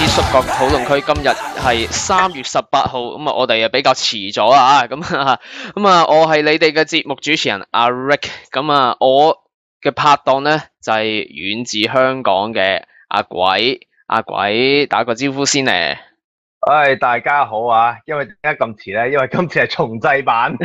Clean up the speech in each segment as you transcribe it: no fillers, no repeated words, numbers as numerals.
摔角討論區，今日係3月18號，咁啊我哋比較遲咗啊，咁啊我係你哋嘅節目主持人阿 Rick，咁啊我嘅拍檔咧就係遠自香港嘅阿鬼，打個招呼先嚟。大家好啊！因為點解咁遲咧？因為今次係重製版，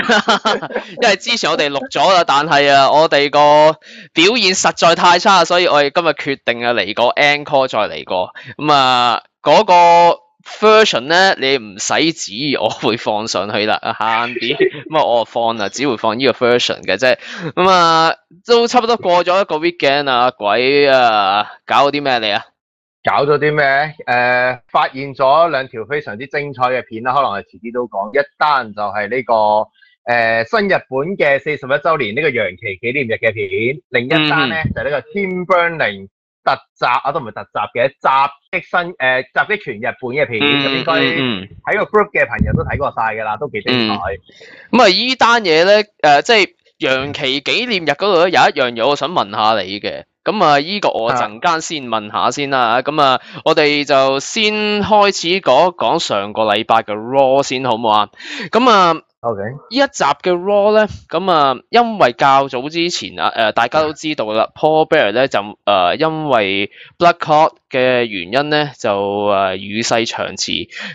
因為之前我哋錄咗啦，但係我哋個表現實在太差，所以我哋今日決定嚟個 encore 再嚟過。咁啊，嗰個 version 咧，你唔使指意我會放上去啦，慳啲。咁啊，我放啦，只會放呢個 version 嘅啫。咁啊，都差唔多過咗一個 weekend 啊，鬼啊，搞咗啲咩嚟啊？搞咗啲咩？發現咗2條非常之精彩嘅片啦，可能我哋遲啲都講。一單就係呢個新日本嘅41週年呢個楊崎紀念日嘅片，另一單咧就係呢個 Team Burning 特集啊，都唔係特集嘅襲擊全日本嘅片，咁應該喺個 group 嘅朋友都睇過晒㗎啦，都幾精彩。咁啊，依單嘢咧，即係楊崎紀念日嗰度咧有一樣嘢我想問下你嘅。咁啊，依個我陣間先問下先啦。咁啊，我哋就先開始講上個禮拜嘅 Raw 先，好唔好啊？咁啊，OK，呢一集嘅 Raw 咧，咁啊，因為較早之前啊，大家都知道啦，Paul Bearer 咧就因為 Blood Clot 嘅原因咧就與世長辭。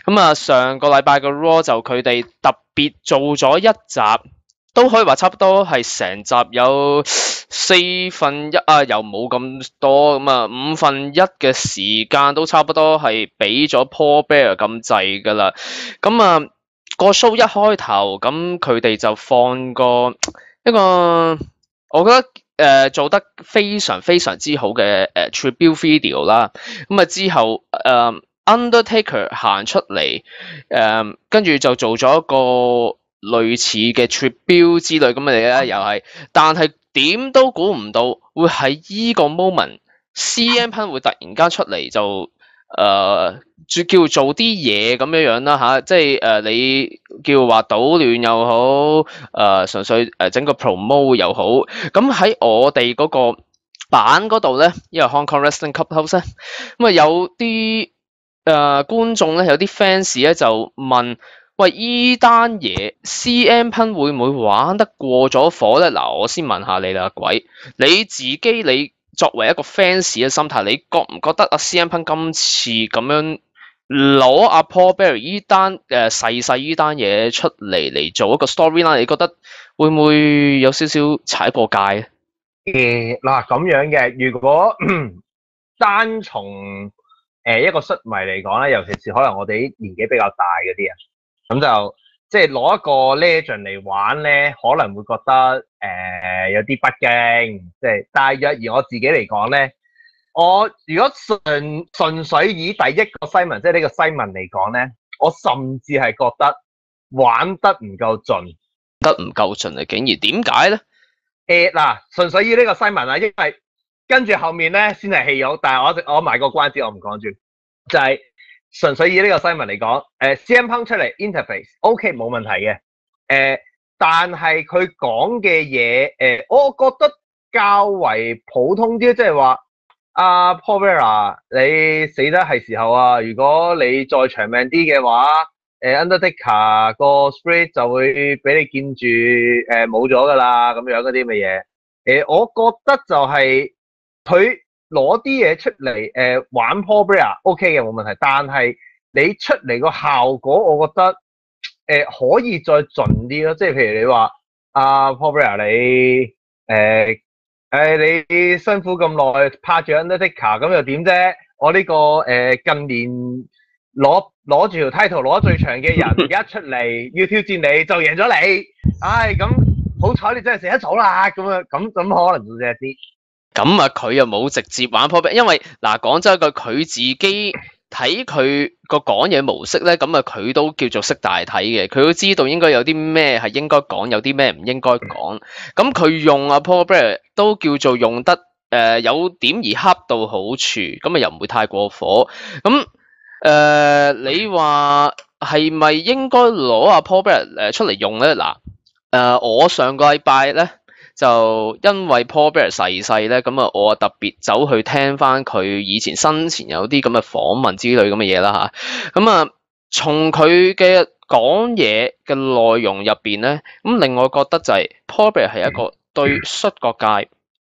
咁啊，上個禮拜嘅 Raw 就佢哋特別做咗一集。都可以話差不多係成集有1/4啊，又冇咁多咁啊，1/5嘅時間都差不多係俾咗 Paul Bearer 咁滯噶啦。咁啊，個 show 一開頭咁佢哋就放個一個，我覺得做得非常非常之好嘅tribute video 啦。咁啊之後Undertaker 行出嚟跟住就做咗一個類似嘅 tribute 之類咁嘅嘢咧，又係，但係點都估唔到會喺依個 moment，CM Punk 會突然間出嚟就叫做啲嘢咁樣啦吓，即係你叫話搗亂又好，純粹整個 promo 又好，咁喺我哋嗰個版嗰度咧，因為 Hong Kong Wrestling Clubhouse 咧，咁啊有啲觀眾咧，有啲 fans 咧就問。喂，依單嘢 CM Punk 會唔會玩得過咗火咧？嗱，我先問下你啦，鬼，你自己你作為一個 fans 嘅心態，你覺唔覺得阿 CM Punk 今次咁樣攞阿 Paul Bearer 依單細依單嘢出嚟做一個 storyline，你覺得會唔會有少少踩過界咧？嗱咁樣嘅，如果單從一個摔迷嚟講咧，尤其是可能我哋啲年紀比較大嗰啲啊。咁就即係攞一個 legend 嚟玩咧，可能會覺得有啲不敬，即係。但係若而我自己嚟講咧，我如果純粹以第一個 Simon，即係呢個 Simon 嚟講咧，我甚至係覺得玩得唔夠盡，啊！竟然點解咧？嗱，純粹以呢個 Simon 啊，因為跟住後面咧先係戲肉，但係我賣個關子，我唔講住，就係。純粹以呢個新聞嚟講，CM Punk 出嚟 interface，OK 冇問題嘅，但係佢講嘅嘢，我覺得較為普通啲，即係話阿 Paul Bearer 你死得係時候啊，如果你再長命啲嘅話，Undertaker 個 spirit 就會俾你見住冇咗噶啦，咁樣嗰啲嘅嘢，我覺得就係佢。攞啲嘢出嚟，玩 Paul Bearer OK 嘅冇問題，但係你出嚟個效果，我覺得可以再盡啲咯，即係譬如你話阿 Paul Bearer 你辛苦咁耐拍住 Undertaker 咁又點啫？我呢個近年攞住條 title 攞最長嘅人，而家出嚟要挑戰你就贏咗你，唉咁好彩你真係死得早啦，咁可能會啲。咁啊，佢又冇直接玩 Paul Bearer，因為嗱講真一句，佢自己睇佢個講嘢模式咧，咁啊佢都叫做識大體嘅，佢都知道應該有啲咩係應該講，有啲咩唔應該講。咁佢用阿 Paul Bearer 都叫做用得有點而恰到好處，咁啊又唔會太過火。咁你話係咪應該攞阿 Paul Bearer 出嚟用咧？嗱，我上個禮拜咧。就因為 Paul Bearer 逝世咧，咁啊我特別走去聽翻佢以前生前有啲咁嘅訪問之類咁嘅嘢啦嚇，咁啊從佢嘅講嘢嘅內容入邊咧，咁令我覺得就係 Paul Bearer 係一個對摔角界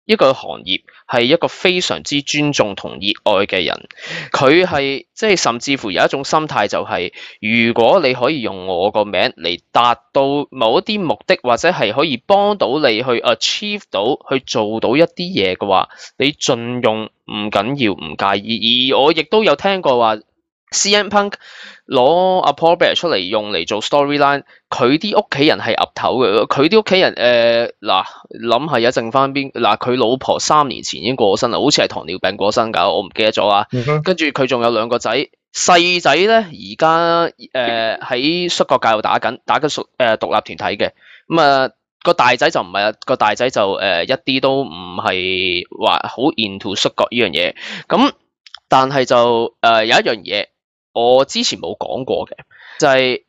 一個行業係一個非常之尊重同熱愛嘅人，佢係即係甚至乎有一種心態就係、如果你可以用我個名嚟達到某一啲目的，或者係可以幫到你去 achieve 到去做到一啲嘢嘅話，你盡用唔緊要，唔介意。而我亦都有聽過話 CM Punk 攞阿 Paul Bearer 出嚟用嚟做 storyline， 佢啲屋企人係岌頭嘅，佢啲屋企人嗱諗下有剩翻邊嗱，佢老婆3年前已經過咗身啦，好似係糖尿病過身㗎，我唔記得咗啊。跟住佢仲有2個仔，細仔咧而家喺摔角界度打緊獨立團體嘅，咁啊個大仔就唔係啊，個大仔就一啲都唔係話好 into 摔角呢樣嘢，咁但係就有一樣嘢。我之前冇講過嘅，就係、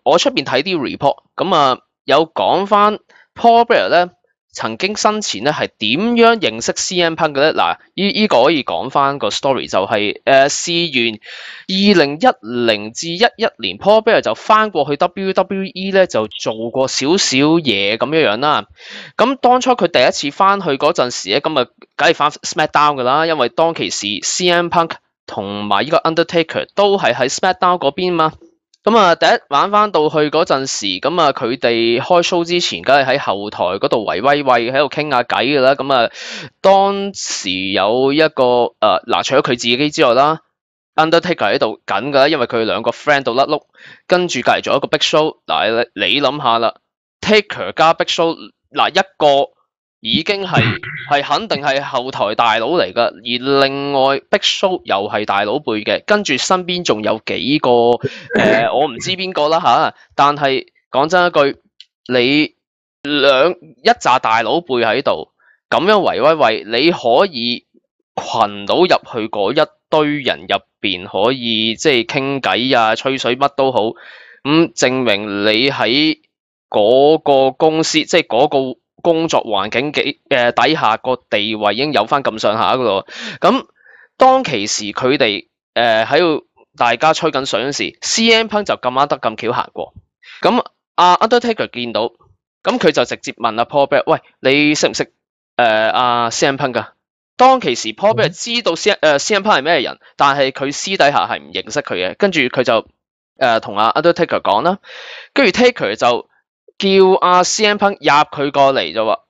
我出邊睇啲 report， 咁啊有講翻 Paul Bearer 咧曾經生前咧係點樣認識 CM Punk 嘅咧？嗱，依個可以講翻個 story， 就係試完2010至11年 Paul Bearer 就翻過去 WWE 咧就做過少少嘢咁樣啦。咁當初佢第一次翻去嗰陣時咧，咁啊梗係翻 SmackDown 噶啦，因為當其時 CM Punk同埋呢個 Undertaker 都係喺 SmackDown 嗰邊嘛，咁啊第一晚翻到去嗰陣時，咁啊佢哋開 show 之前，梗係喺後台嗰度圍威喂喺度傾下偈㗎啦。咁啊當時有一個除咗佢自己之外啦 ，Undertaker 喺度緊㗎啦，因為佢兩個 friend 到甩碌，跟住隔離仲有一個 Big Show。嗱你諗下啦 ，Taker 加 Big Show 嗱一個。已經係肯定係後台大佬嚟㗎，而另外 Big Show 又係大佬輩嘅，跟住身邊仲有幾個我唔知邊個啦嚇，但係講真一句，你一紮大佬輩喺度，咁樣圍威喂，你可以群到入去嗰一堆人入邊，可以即係傾偈啊、吹水乜都好，咁證明你喺嗰個公司，即係嗰個工作環境底下個地位已經有翻咁上下噶咯。咁當其時佢哋喺度大家吹緊水嗰時 ，CM Punk 就咁啱得咁巧行過。咁阿 Undertaker 見到，咁佢就直接問阿 Paul Bearer：喂，你識唔識阿 CM Punk 噶？當其時 Paul Bearer 知道 CM Punk 係咩人，但係佢私底下係唔認識佢嘅。跟住佢就同阿 Undertaker 講啦，跟住 Taker 就叫阿 CM Punk 入佢過嚟就話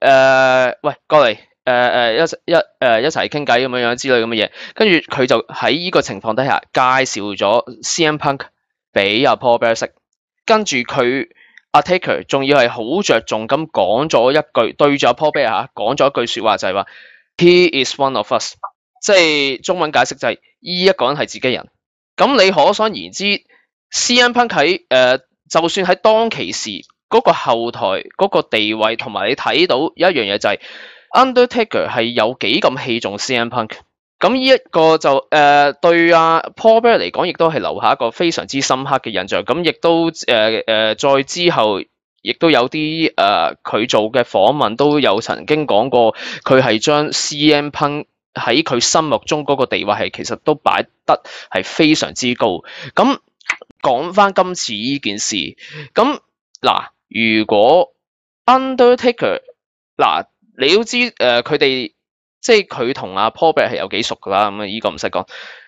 喂，過嚟一齊傾偈咁樣樣之類咁嘅嘢，跟住佢就喺呢個情況底下介紹咗 CM Punk 俾阿 Paul Bearer 識，跟住佢阿 Taker 仲要係好着重咁講咗一句，對住阿 Paul Bearer 講咗一句説話就係話 He is one of us， 即係中文解釋就係依一個人係自己人。咁你可想而知 CM Punk 喺就算喺當其時嗰個後台嗰個地位，同埋你睇到有一樣嘢就係 Undertaker 係有幾咁器重 CM Punk。咁呢一個就對阿 Paul Bearer 嚟講，亦都係留下一個非常之深刻嘅印象。咁亦都再之後，亦都有啲佢做嘅訪問都有曾經講過，佢係將 CM Punk 喺佢心目中嗰個地位係其實都擺得係非常之高。咁講翻今次呢件事，咁嗱，如果 Undertaker 嗱，你都知佢哋即係佢同阿 Paul Bearer 係有幾熟噶啦，咁啊依個唔使講。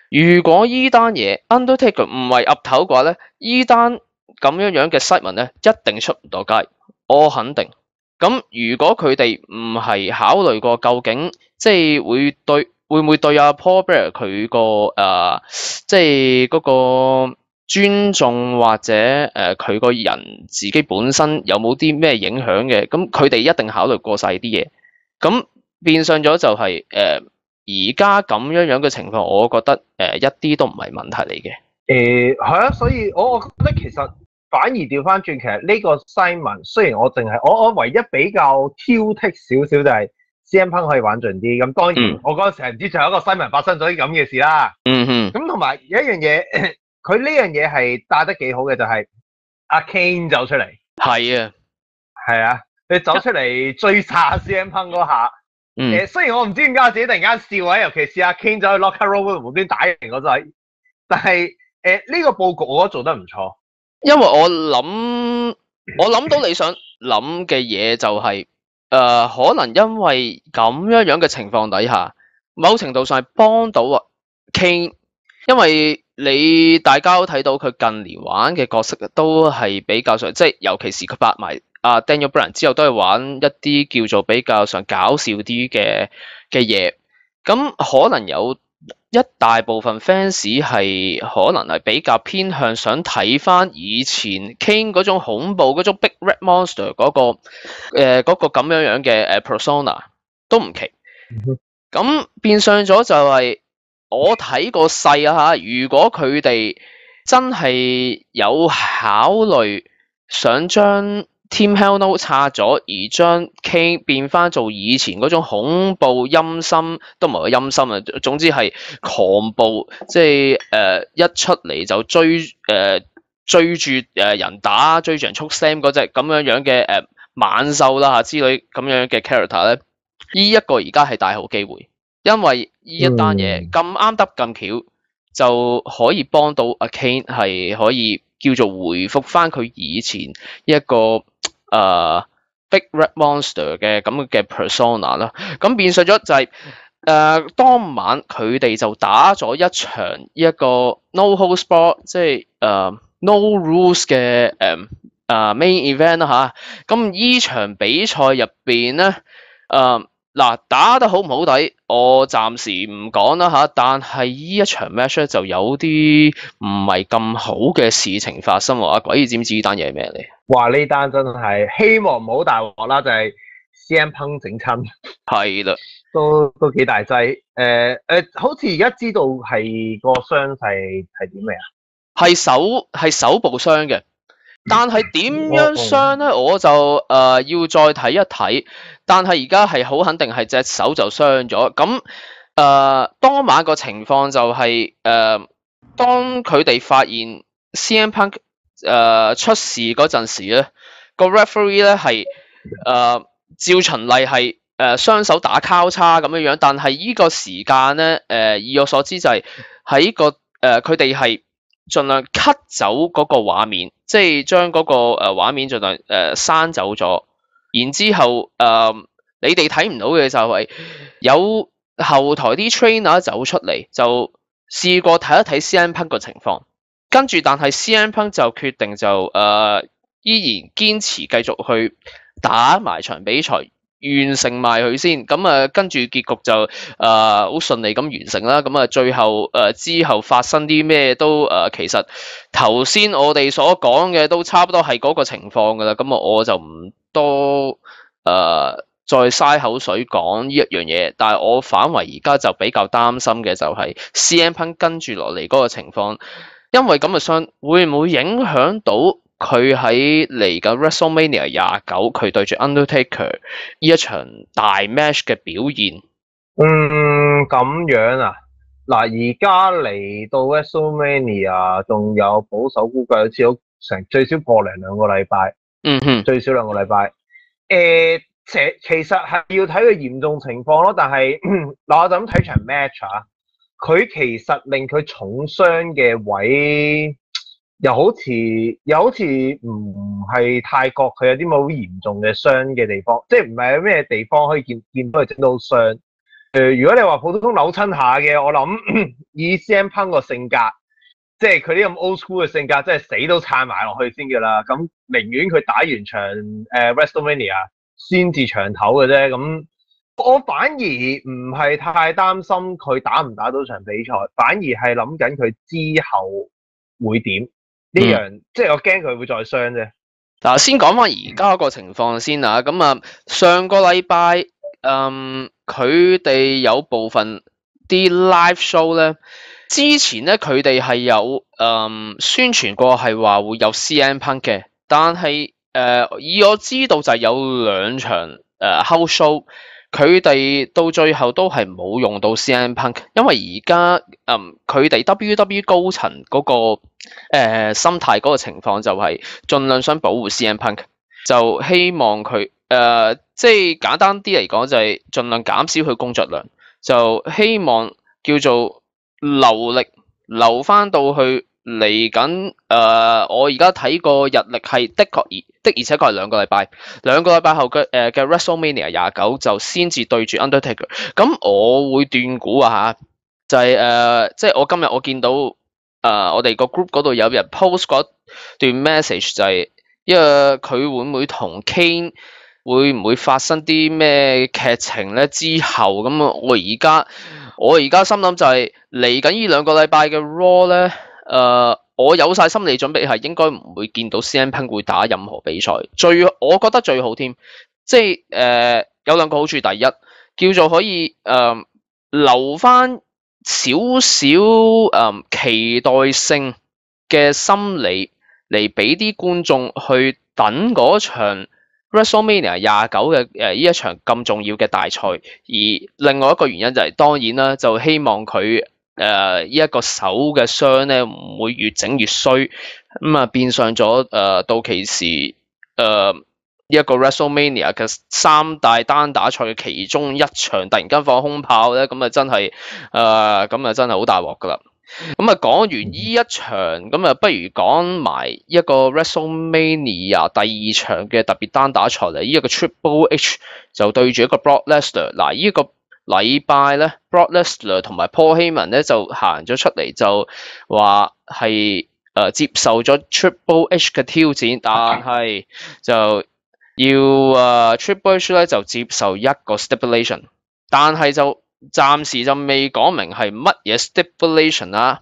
如果依單嘢 Undertaker 唔係岌頭嘅話咧，依單咁樣嘅新聞咧一定出唔到街，我肯定。咁如果佢哋唔係考慮過究竟即係會唔會對阿 Paul Bearer 佢個即係嗰個尊重或者佢個人自己本身有冇啲咩影響嘅？咁佢哋一定考慮過晒啲嘢。咁變相咗就係而家咁樣嘅情況，我覺得一啲都唔係問題嚟嘅。係啊，所以我覺得其實反而調翻轉，其實呢個新聞雖然我唯一比較挑剔少少就係 CM Punk 可以玩盡啲。咁當然我嗰陣時唔知仲有一個新聞發生咗啲咁嘅事啦。咁同埋有一樣嘢，佢呢樣嘢係帶得幾好嘅，就係阿 Kane 走出嚟。係啊，係啊。佢走出嚟追殺 CM Punk 嗰下，雖然我唔知點解我自己突然間笑啊，尤其是阿 King 走去 locker room 無端打贏嗰陣，但係呢個佈局我覺得做得唔錯。因為我諗到你想諗嘅嘢就係、可能因為咁樣嘅情況底下，某程度上係幫到啊 King， 因為大家都睇到佢近年玩嘅角色都係比較上，即係尤其是佢拍埋Daniel Bryan 之後，都係玩一啲叫做比較上搞笑啲嘅嘢，咁可能有一大部分 fans 係可能係比較偏向想睇翻以前 King 嗰種恐怖嗰種 Big Red Monster 嗰個咁樣嘅persona 都唔奇。咁變相咗就係我睇個勢啊嚇，如果佢哋真係有考慮想將 Team Hell No 拆咗，而將 King 變翻做以前嗰種恐怖陰森，都唔係陰森啊，總之係狂暴，即係一出嚟就追住人打，追住人出 Slam 嗰隻咁樣嘅猛獸啦嚇之類咁樣嘅 character 咧，呢一個而家係大好機會，因為呢一單嘢咁啱得咁巧，就可以幫到阿 Kane 係可以叫做回復翻佢以前一個Big Red Monster 嘅咁嘅 persona 啦。咁變相咗就係當晚佢哋就打咗一場一個 No Holds Barred， 即係No Rules 嘅main event 啦嚇。咁依場比賽入邊咧嗱，打得好唔好睇，我暫時唔講啦嚇，但係呢一場 match 咧就有啲唔係咁好嘅事情發生喎。鬼知唔知呢單嘢係咩嚟？哇！呢單真係希望唔好大鑊啦，就係 CM Punk 整親。係啦，都幾大劑。好似而家知道係個傷勢係點咩啊？係手部傷嘅。但係點樣傷咧？我就要再睇一睇。但係而家係好肯定係隻手就傷咗。咁當晚個情況就係當佢哋發現 CM Punk 出事嗰陣時咧，個 referee 咧係照循例係雙手打交叉咁樣樣。但係依個時間咧以我所知就係喺個佢哋係盡量 cut 走嗰個畫面，即係將嗰個畫面盡量刪走咗。然之後你哋睇唔到嘅就係有後台啲 trainer 走出嚟，就試過睇一睇 CM Punk 個情況，跟住但係 CM Punk 就決定就依然堅持繼續去打埋場比賽，完成埋佢先。咁跟住結局就好順利咁完成啦。咁最後之後發生啲咩都其實頭先我哋所講嘅都差不多係嗰個情況噶啦。咁我就唔多再嘥口水講呢一樣嘢，但係我反為而家就比較擔心嘅就係 CM Punk 跟住落嚟嗰個情況，因為咁嘅傷會唔會影響到佢喺嚟緊 WrestleMania 29佢對住 Undertaker 呢一場大 match 嘅表現？咁樣啊，嗱，而家嚟到 WrestleMania 仲有保守估計好似有成最少過兩個禮拜，最少2個禮拜。其實係要睇佢嚴重情況咯，但係嗱我就咁睇場 match 啊，佢其實令佢重傷嘅位又好似唔係太覺佢有啲冇好嚴重嘅傷嘅地方，即係唔係有咩地方可以見到佢整到傷。如果你話普通扭親下嘅，我諗以 CM Punk 個性格，即係佢呢咁 old school 嘅性格，真係死都撐埋落去先㗎啦。咁寧願佢打完場WrestleMania 先至長頭嘅啫。咁我反而唔係太擔心佢打唔打到場比賽，反而係諗緊佢之後會點呢樣，即係我驚佢會再傷啫。嗱，先講翻而家個情況先啊。咁上個禮拜佢哋有部分啲 live show 咧，之前咧佢哋係有宣傳過係話會有 CM Punk 嘅，但係以我知道就係有2場house show，佢哋到最後都係冇用到 CM Punk， 因為而家佢哋 WWE 高層嗰個心態嗰個情況就係盡量想保護 CM Punk， 就希望佢即係簡單啲嚟講就係盡量減少佢工作量，就希望叫做留力留翻到去嚟緊。我而家睇個日曆係的而且確係兩個禮拜後嘅WrestleMania 29就先至對住 Undertaker。咁我會斷估啊嚇，就係即係我今日我見到我哋個 group 嗰度有人 post 嗰段 message 就係，因為佢會唔會同 Kane 會唔會發生啲咩劇情咧？之後咁啊，我而家心諗就係嚟緊呢兩個禮拜嘅 Raw 咧，我有晒心理準備係應該唔會見到 CM Punk 會打任何比賽，我覺得最好添，即係有兩個好處，第一叫做可以留翻少少期待性嘅心理嚟俾啲觀眾去等嗰場 WrestleMania 29嘅呢一場咁重要嘅大賽，而另外一個原因就係當然啦，就希望佢呢一個手嘅傷咧唔會越整越衰，咁啊變相咗到期時呢一個 WrestleMania 嘅3大單打賽嘅其中一場突然間放空炮咧，咁啊真係好大鑊噶啦。咁啊講完呢一場，咁啊不如講埋一個 WrestleMania 第二場嘅特別單打賽嚟，呢一個 Triple H 就對住一個 Brock Lesnar。嗱，呢個禮拜咧 Brock Lesnar 同埋 Paul Heyman 咧就行咗出嚟，就話係接受咗 Triple H 嘅挑戰，但係就要Triple H 咧就接受一個 stipulation， 但係就暫時就未講明係乜嘢 stipulation 啦。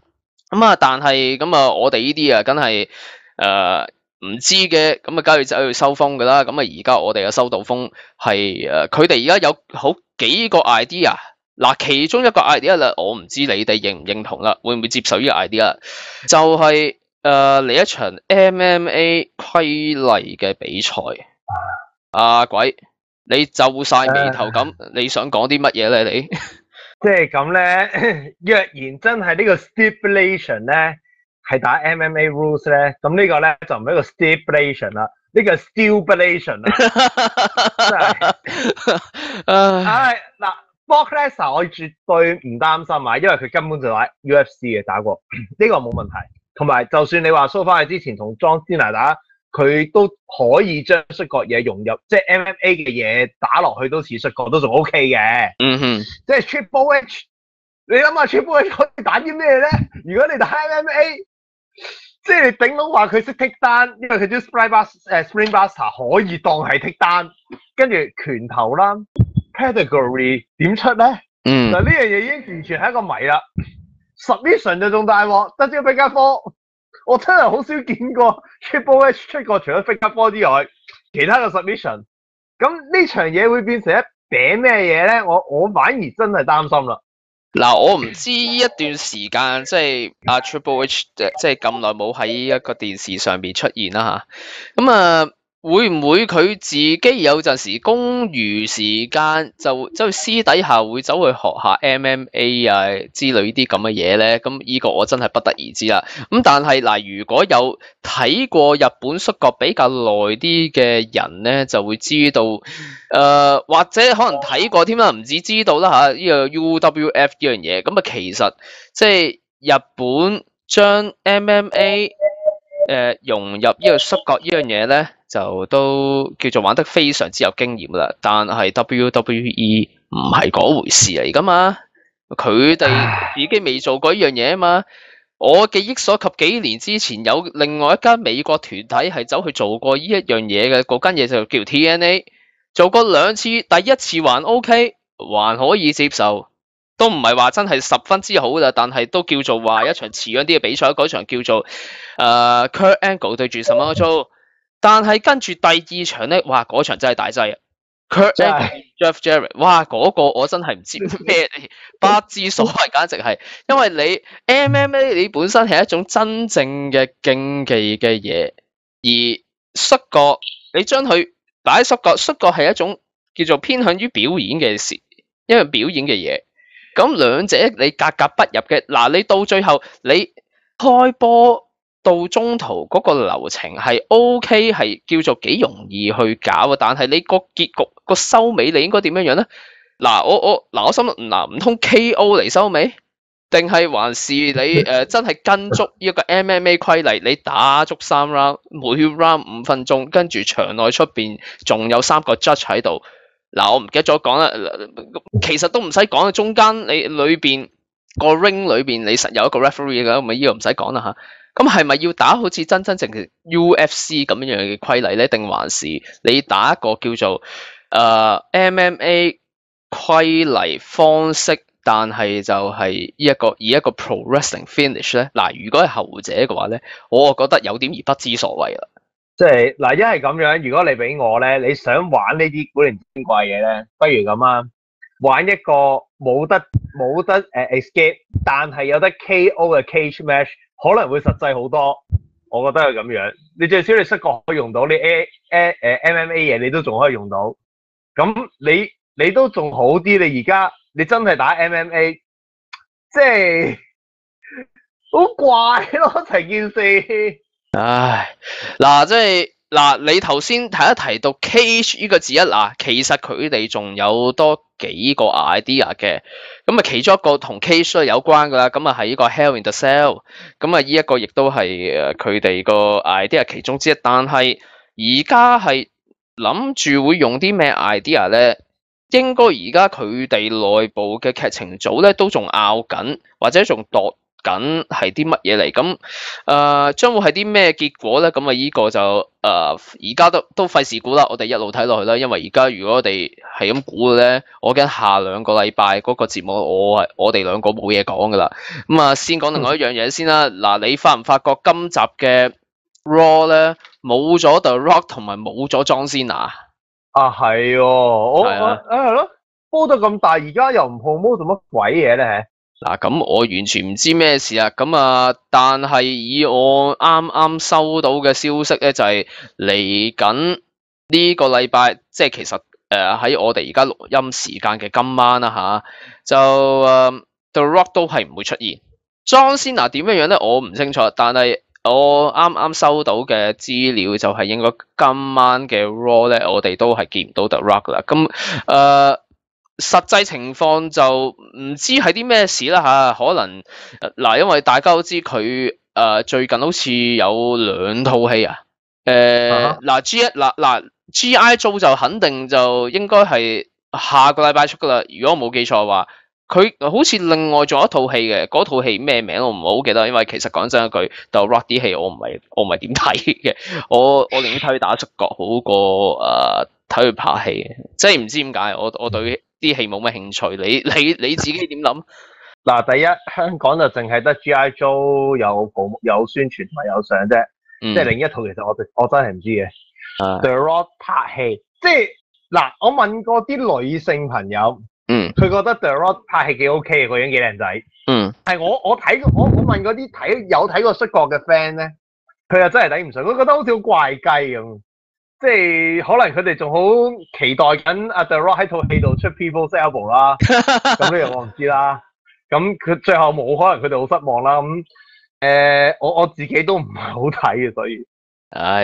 但係我哋呢啲梗係唔知嘅，咁梗係走去收風噶啦。而家我哋嘅收到風係佢哋而家有好幾個 idea。嗱，其中一個 idea 啦，我唔知你哋認唔認同啦，會唔會接受呢個 idea？就係嚟一場 MMA 規例嘅比賽。鬼！你皺晒眉頭咁，你想講啲乜嘢咧？你即係咁咧，若然真係呢個 stipulation 咧係打 MMA rules 咧，咁呢個咧就唔係一個 stipulation 啦，呢個 stipulation 啦，真係。嗱，Brock Lesnar 我絕對唔擔心啊，因為佢根本就打 UFC 嘅打過，呢個冇問題。同埋就算你話 so far 之前同 John Cena 打，佢都可以將摔角嘢融入，即係 MMA 嘅嘢打落去都似摔角，都仲 OK 嘅。嗯哼，即係 Triple H， 你諗下 Triple H 可以打啲咩咧？如果你打 MMA， 即係你頂籠話佢識剔單，因為佢啲 Spring Buster 可以當係剔單，跟住拳頭啦 ，category 點出咧？嗱呢樣嘢已經完全係一個謎啦。Submission 就仲大鑊，得咗 Figure 4，我真係好少見過 Triple H 出過除咗 Figure 4之外，其他嘅 Submission。咁呢場嘢會變成一餅咩嘢咧？我反而真係擔心啦。嗱，我唔知呢一段時間即係阿 Triple H 即係咁耐冇喺一個電視上邊出現啦嚇，會唔會佢自己有陣時公餘時間就走去私底下會走去學下 MMA 啊之類啲咁嘅嘢咧？咁呢個我真係不得而知啦。但係嗱，如果有睇過日本摔角比較耐啲嘅人咧，就會知道或者可能睇過添啦，唔止知道啦嚇呢個 UWF 呢樣嘢。其實即係日本將 MMA 融入呢個摔角呢樣嘢咧，就都叫做玩得非常之有經驗啦。但係 WWE 唔係嗰回事嚟噶嘛，佢哋自己未做過呢樣嘢啊嘛。我記憶所及幾年之前有另外一間美國團體係走去做過呢一樣嘢嘅，嗰間嘢就叫 TNA， 做過2次，第一次還 OK， 還可以接受。都唔係話真係十分之好㗎，但係都叫做話一場似樣啲嘅比賽，嗰場叫做Kurt Angle 對住Samoa Joe，但係跟住第二場咧，哇嗰場真係大劑啊 ！Kurt Angle Jeff Jarrett， 哇嗰個我真係唔知咩嚟，不知所謂，簡直係，因為你 MMA 你本身係一種真正嘅競技嘅嘢，而摔角你將佢擺喺摔角係一種叫做偏向於表演嘅事，因為表演嘅嘢。咁兩者你格格不入嘅，嗱你到最後你開波到中途嗰個流程係 OK，係叫做幾容易去搞嘅，但係你個結局個收尾你應該點樣樣咧？我心諗唔通 KO 嚟收尾？定係還是你真係跟足一個 MMA 規例，你打足3 round， 每 round 5分鐘，跟住場內出邊仲有3個 judge 喺度。我唔記得咗講啦，其實都唔使講，中間你裏邊個 ring 裏邊你實有一個 referee 㗎，咁呢個唔使講啦嚇。咁係咪要打好似真正 UFC 咁樣嘅規例咧？定還是你打一個叫做MMA 規例方式？但係就係以一個 pro wrestling finish 咧，如果係後者嘅話咧，我覺得有點而不知所謂啦。即係一係咁樣，如果你俾我咧，你想玩呢啲古靈精怪嘢咧，不如咁啊，玩一個冇得escape， 但係有得 KO 嘅 cage match， 可能會實際好多。我覺得係咁樣，你最少你摔角可以用到，你MMA 嘢你都仲可以用到，咁你都仲好啲。你而家你真係打 MMA， 即係好怪咯成件事。唉，即係你頭先提到 cage 呢個字其實佢哋仲有多幾個 idea 嘅，咁其中一個同 cage 有關噶啦，咁係呢個 Hell in the Cell， 咁呢一個亦都係佢哋個 idea 其中之一，但係而家係諗住會用啲咩 idea 咧？應該而家佢哋內部嘅劇情組咧都仲拗緊，或者仲度緊係啲乜嘢嚟？咁將會係啲咩結果咧？咁呢個就而家都費事估啦，我哋一路睇落去啦。因為而家如果我哋係咁估嘅咧，我驚下2個禮拜嗰個節目我哋兩個冇嘢講噶啦。咁先講另外一樣嘢先啦。你發唔發覺今集嘅 Raw 咧冇咗 The Rock 同埋冇咗 John Cena？係喎，係咯，煲到咁大，而家又唔 promote 做乜鬼嘢咧？咁我完全唔知咩事啊！但係以我啱啱收到嘅消息咧，就係嚟緊呢個禮拜，即係其實喺我哋而家錄音時間嘅今晚啦就The Rock 都係唔會出現。John Cena 點樣咧？我唔清楚，但係我啱啱收到嘅資料就係應該今晚嘅 Raw 咧，我哋都係見唔到 The Rock 啦。咁實際情況就唔知係啲咩事啦可能因為大家都知佢最近好似有2套戲啊。G.I. Joe 就肯定就應該係下個禮拜出噶啦。如果我冇記錯嘅話，佢好似另外仲有一套戲嘅，嗰套戲咩名我唔係好記得，因為其實講真一句，The Rock 啲戲我唔係點睇嘅，我寧願睇佢打摔角好過睇佢拍戲，即係唔知點解我對啲戲冇乜興趣。你自己點諗？第一香港就淨係得 G.I. Joe 有宣傳同埋有上啫，即係另一套其實我真係唔知嘅。The Rock 拍戲，即係我問過啲女性朋友，佢覺得 The Rock 拍戲幾 OK 嘅，個樣幾靚仔。係我問嗰啲有睇過摔角嘅 friend 咧，佢又真係頂唔順，佢覺得好似好怪雞咁。即係可能佢哋仲好期待緊阿 The Rock 喺套戲度出 People's Elbow 啦，咁呢樣我唔知啦。咁佢最後冇，可能佢哋好失望啦。咁我自己都唔係好睇嘅，所以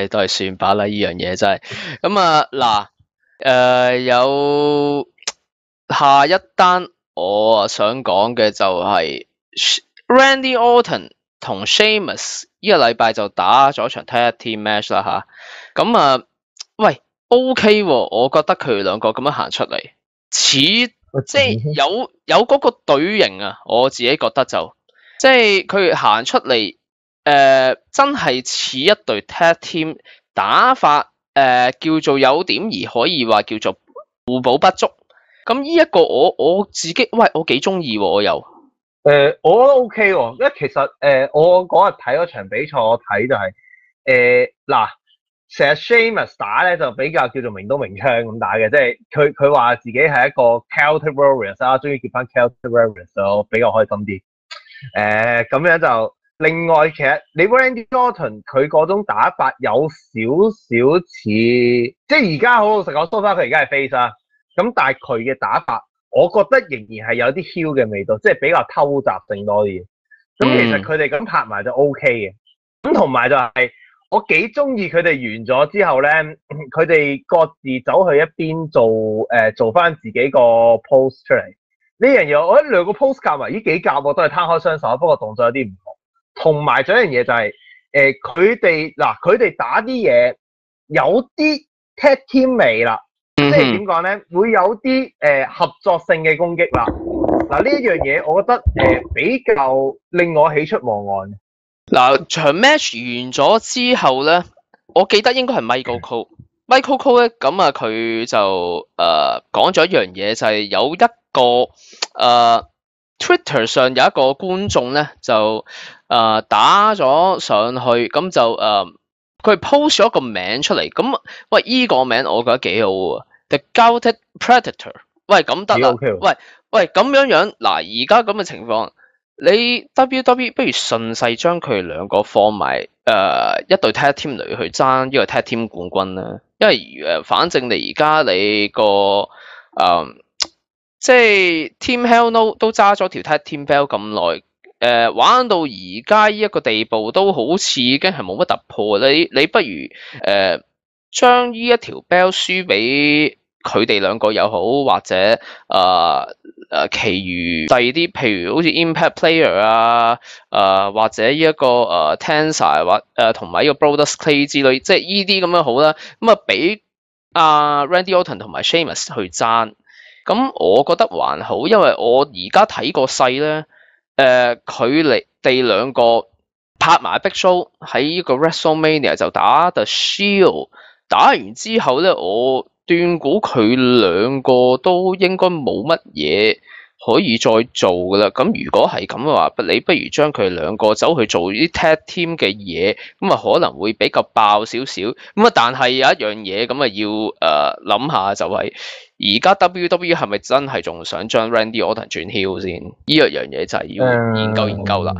都係算吧啦，呢樣嘢真係。咁有下一單我想講嘅就係 Randy Orton 同 Sheamus 呢個禮拜就打咗場 tag team match 啦咁喂 OK 喎，我覺得佢哋兩個咁樣行出嚟，似即係有嗰個隊形啊，我自己覺得就即係佢行出嚟真係似一隊 tag team 打法叫做有點而可以話叫做互補不足。咁呢一個我自己我幾中意喎，我又我覺得 OK 喎，因為其實我嗰日睇嗰場比賽，我睇就係成日 Sheamus 打咧就比較叫做明刀明槍咁打嘅，即係佢話自己係一個 Celtic Warriors 啦，終於叫翻 Celtic Warriors 就比較開心啲。咁樣就另外其實你 Randy Orton 佢嗰種打法有少少似，即係而家好老實講，so far 佢而家係 face 啦，咁但係佢嘅打法，我覺得仍然係有啲 heel 嘅味道，即係比較偷襲性多啲。咁其實佢哋咁拍埋就 OK 嘅。咁同埋就係、我幾中意佢哋完咗之後咧，佢哋各自走去一邊做翻自己個 post 出嚟。呢樣嘢我覺得兩個 post 夾埋，呢幾夾我都係攤開雙手，不過動作有啲唔同。同埋仲有一樣嘢就係、佢哋打啲嘢有啲 tag team 味啦，即係點講咧？會有啲合作性嘅攻擊啦。嗱呢一樣嘢，我覺得比較令我喜出望外。嗱，場 match 完咗之後咧，我記得應該係 Michael Cole。Michael Cole 咧，咁啊佢就講咗一樣嘢，就係有一個Twitter 上有一個觀眾咧就打咗上去，咁就佢 post 咗一個名出嚟，咁喂依個名我覺得幾好喎，The Gouted Predator。喂咁得啦， OK 喂咁樣嗱，而家咁嘅情況。你 WWE 不如順勢將佢兩個放埋一隊 tag team 嚟去爭呢個 tag team 冠軍啦，因為反正你而家你個即係 Team Hell No 都揸咗條 tag team belt 咁耐，玩到而家呢一個地步都好似已經係冇乜突破，你不如將呢一條 belt 輸俾佢哋兩個又好，或者其餘第二啲，譬如好似 Impact Player 啊，或者呢一個Tensai 或同埋呢個 Brodus Clay 之類，即係依啲咁樣好啦。咁啊，俾Randy Orton 同埋 Sheamus 去爭，咁我覺得還好，因為我而家睇個勢咧，佢哋兩個拍埋 Big Show 喺呢個 WrestleMania 就打 The Shield， 打完之後咧，我斷估佢兩個都應該冇乜嘢可以再做噶啦。咁如果係咁嘅話，你不如將佢兩個走去做啲 tag team 嘅嘢，咁啊可能會比較爆少少。咁啊，但係有一樣嘢咁啊要諗下就係、而家 WWE 係咪真係仲想將 Randy Orton 轉 heel 先？呢一樣嘢就係要研究研究啦。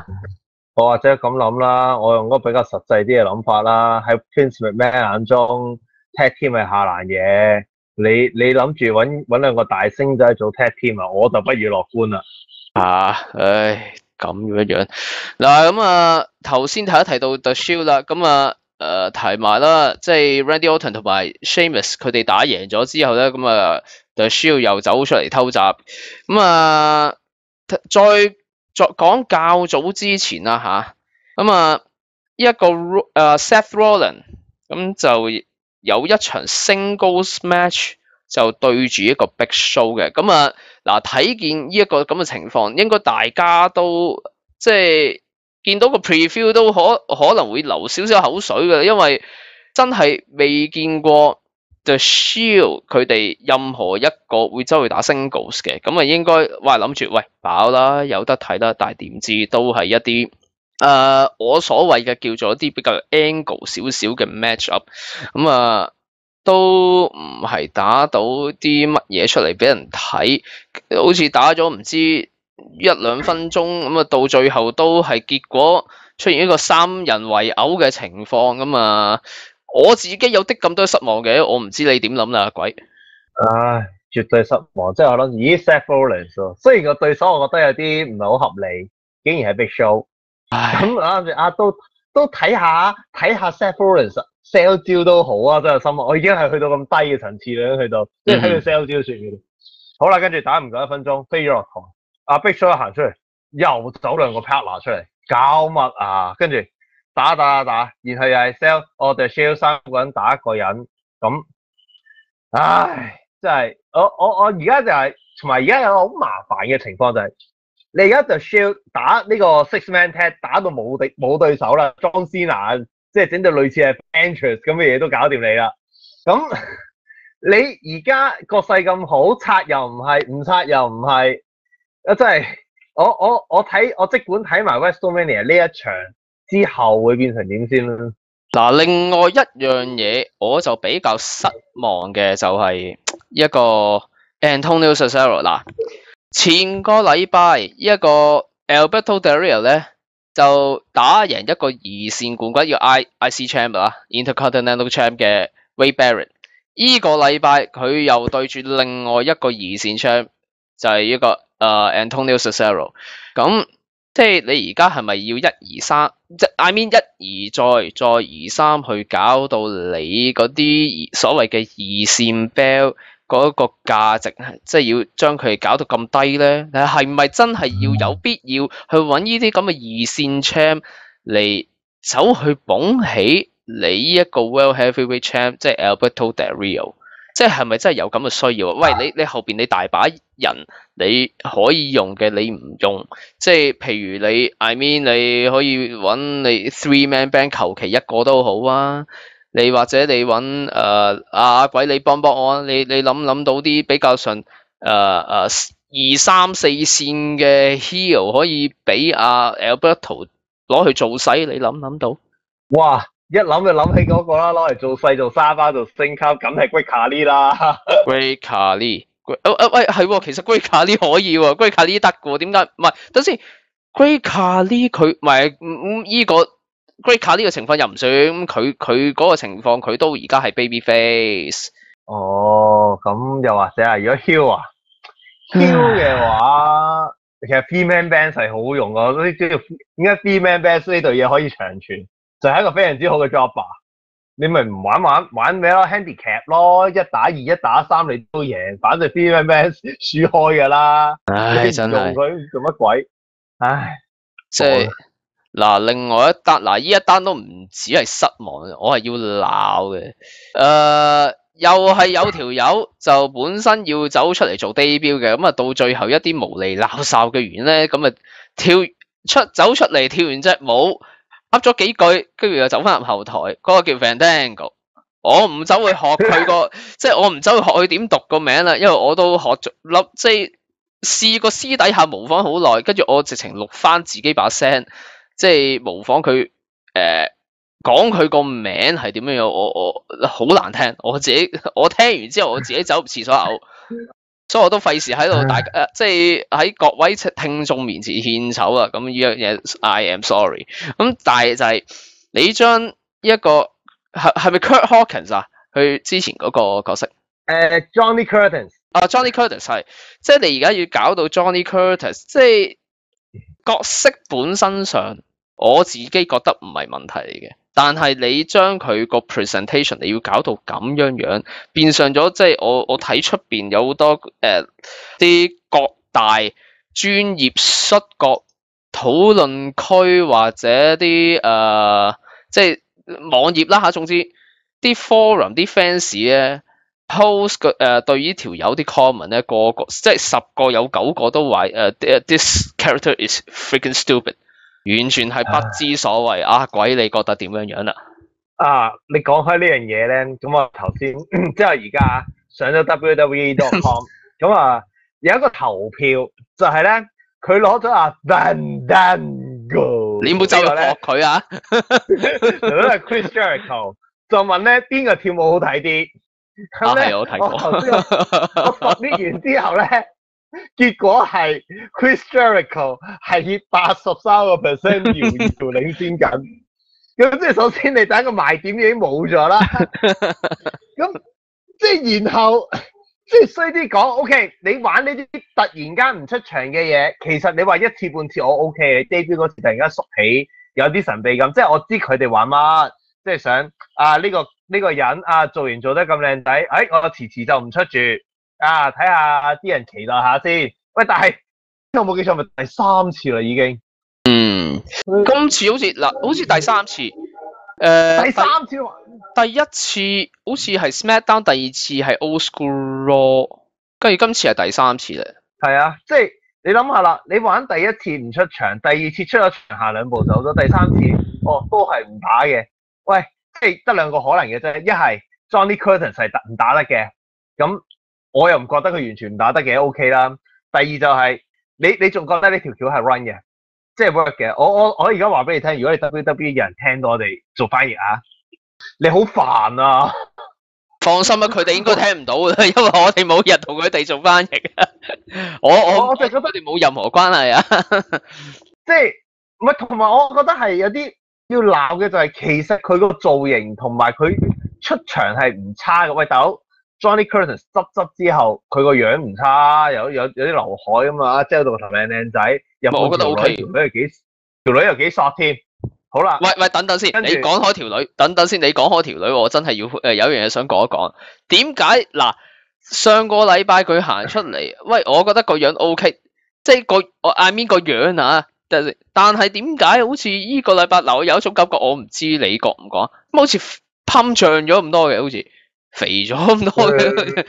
我或者咁諗啦，我用個比較實際啲嘅諗法啦。喺 Vince McMahon 眼中 tag team 係下欄嘢，你諗住揾兩個大星仔做 tag team 啊，我就不如樂觀啦。唉，咁樣嗱，咁啊頭先提到 The Shield 啦，咁提埋啦，即係 Randy Orton 同埋 Sheamus 佢哋打贏咗之後咧，咁The Shield 又走出嚟偷襲，咁再講較早之前啦吓，呢一個Seth Rollins 咁就有一場 Singles Match 就對住一個 Big Show 嘅，咁嗱睇見呢一個咁嘅情況，應該大家都即係見到個 preview 都可能會流少少口水嘅，因為真係未見過 The Shield 佢哋任何一個會周去打 singles 嘅，咁應該諗住喂飽啦，有得睇啦，但係點知都係一啲我所謂嘅叫做一啲比較 angle 少少嘅 match up，都唔係打到啲乜嘢出嚟俾人睇，好似打咗唔知一兩分鐘，咁到最後都係結果出現一個三人圍毆嘅情況，我自己有啲咁多失望嘅，我唔知你點諗啦，鬼。唉，絕對失望，即係我諗，咦 Seth Rollins 喎，雖然個對手我覺得有啲唔係好合理，竟然係 Big Show，咁都睇下 Seth Rollins sell 招都好啊，真係心我已經係去到咁低嘅層次啦，去到即係睇佢 sell 招算嘅。好啦，跟住打唔夠1分鐘，飛咗落台，Big Show 行出嚟，又走兩個 partner 出嚟，搞乜啊？跟住打，然後又係 sell，The Shield 3個人打一個人，咁，唉，真係我而家就係，同埋而家有個好麻煩嘅情況就係，你而家The Shield 打呢個 Six Man Tag 打到冇對手啦，John Cena 即係整到類似係 Entrance 咁嘅嘢都搞掂你啦。咁你而家個勢咁好，拆又唔係，唔拆又唔係，真係我即管睇埋 WrestleMania 呢一場之後會變成點先啦。嗱，另外一樣嘢我就比較失望嘅就係一個 Antonio Cesaro 嗱，前個禮拜一個 Alberto Del Rio 咧就打贏一個二線冠軍，要 IC Champ 啦 Intercontinental Champ 嘅 Wade Barrett。依個禮拜佢又對住另外一個二線 Champ 就係一個Antonio Cesaro。咁即係你而家係咪要一而三，即係 I mean 一而再而三去搞到你嗰啲所謂嘅二線 bell 嗰個價值，即係要將佢搞到咁低咧？你係咪真係要有必要去揾呢啲咁嘅二線 champ 嚟走去捧起你呢一個 World Heavyweight Champ，即係 Alberto Del Rio？即係咪真係有咁嘅需要啊？喂，你後邊你大把人你可以用嘅，你唔用，即係譬如你 I mean 你可以揾你 three man band 求其一個都好啊。你或者你揾阿鬼你幫我啊，你諗到啲比較上二三四線嘅 heel 可以俾阿 Alberto 攞去做勢，你諗到？哇！一諗就諗起嗰個啦，攞嚟做細做沙巴做升級，咁係 Great Khali 啦。Great Khali，喂係喎，其實 Great Khali 可以喎，Great Khali 得嘅喎，點解唔係？等先，Great Khali 佢唔係依個 Great Khali 嘅情況又唔算，佢嗰個情況佢都而家係 baby face。哦，咁又或者啊，如果 Hill 嘅話，其實 three man band 係好用噶，呢啲點解 three man band 呢隊嘢可以長存，就係一個非常之好嘅 jobber。你咪唔玩咩咯 handicap 咯，一打二一打三你都贏，反正 three man band 輸開噶啦。唉，你真係用佢做乜鬼？唉，即係嗱，另外一單嗱，呢一單都唔止係失望，我係要鬧嘅。又係有條友就本身要走出嚟做 debut 嘅，咁啊到最後一啲無厘鬧哨嘅原因咧，咁啊走出嚟跳完隻舞，噏咗幾句，跟住又走翻入後台，嗰個叫 Fandango。我唔走去學佢個，即係我唔走去學佢點讀個名啦，因為我都學咗粒，即係試過私底下模仿好耐，跟住我直情錄翻自己把聲，即係模仿佢講佢個名係點樣樣，我好難聽，我聽完之後我自己走入廁所嘔，所以我都費事喺度即係喺各位聽眾面前獻醜啊！咁呢樣嘢 I am sorry。咁但係就係你將一個係咪 Kurt Hawkins 啊？佢之前嗰個角色Johnny Curtis 啊 ，Johnny Curtis 係，即係你而家要搞到 Johnny Curtis，即係角色本身上，我自己覺得唔係問題嚟嘅。但係你將佢個 presentation 你要搞到咁樣，變相咗即係我睇出邊有好多啲各大專業摔角討論區或者啲即係網頁啦嚇，總之啲 forum 啲 fans 咧 post 對呢條友啲 comment 咧，個即係10個有9個都話this character is freaking stupid。完全係不知所謂啊！鬼你覺得點樣樣啦？啊，你講開呢樣嘢咧，咁我頭先即係而家上咗 WWE.com，咁啊有一個投票就係咧，佢攞咗阿 Fandango，你冇走去學佢啊？都係 Chris Jericho，就問咧邊個跳舞好睇啲？咁咧我睇過。我submit完之後咧。結果係 Chris Jericho 係以83% 遙領先緊，咁即係首先你第一個賣點已經冇咗啦。咁即係然後即係衰啲講 ，OK， 你玩呢啲突然間唔出場嘅嘢，其實你話一次半次我 OK， 你 debut 嗰時突然間縮起，有啲神秘感，即係我知佢哋玩乜，即係想啊呢個人啊做完做得咁靚仔，我遲就唔出住。啊！睇下啲人期待下先。喂，但係有冇記錯？咪第3次啦已經。今次好似第3次。第3次。第一次好似係 SmackDown，第二次係 Old School Raw， 跟住今次係第3次咧。係啊，即係你諗下啦，你玩第一次唔出場，第二次出咗場下2步走咗，第3次都係唔打嘅。喂，即係得2個可能嘅啫，一係 Johnny Curtis 係唔打得嘅，咁。我又唔覺得佢完全唔打得嘅 ，OK 啦。第二就係你仲覺得呢條橋係 run 嘅，即係 work 嘅。我而家話俾你聽，如果你 WWE 有人聽到我哋做翻譯啊，你好煩啊！放心啊，佢哋應該聽唔到嘅，因為我哋冇人同佢哋做翻譯啊。我就覺得你冇任何關係啊。即係唔係同埋我覺得係有啲要鬧嘅就係，其實佢個造型同埋佢出場係唔差嘅。喂，大佬。Johnny Curtis 執之後，佢個樣唔差，有啲劉海咁嘛，遮到個頭靚仔。日本我覺得條 OK 女條女又幾索添。好啦，喂，等等先，跟住你講開條女，等等先，你講開條女，我真係要有一樣嘢想講一講。點解嗱？上個禮拜佢行出嚟，喂，我覺得個樣 OK，即係I mean 個樣啊，但係點解好似依個禮拜嗱，我有一種感覺，我唔知你覺唔覺，咁好似膨脹咗咁多嘅，好似肥咗咁多嘅。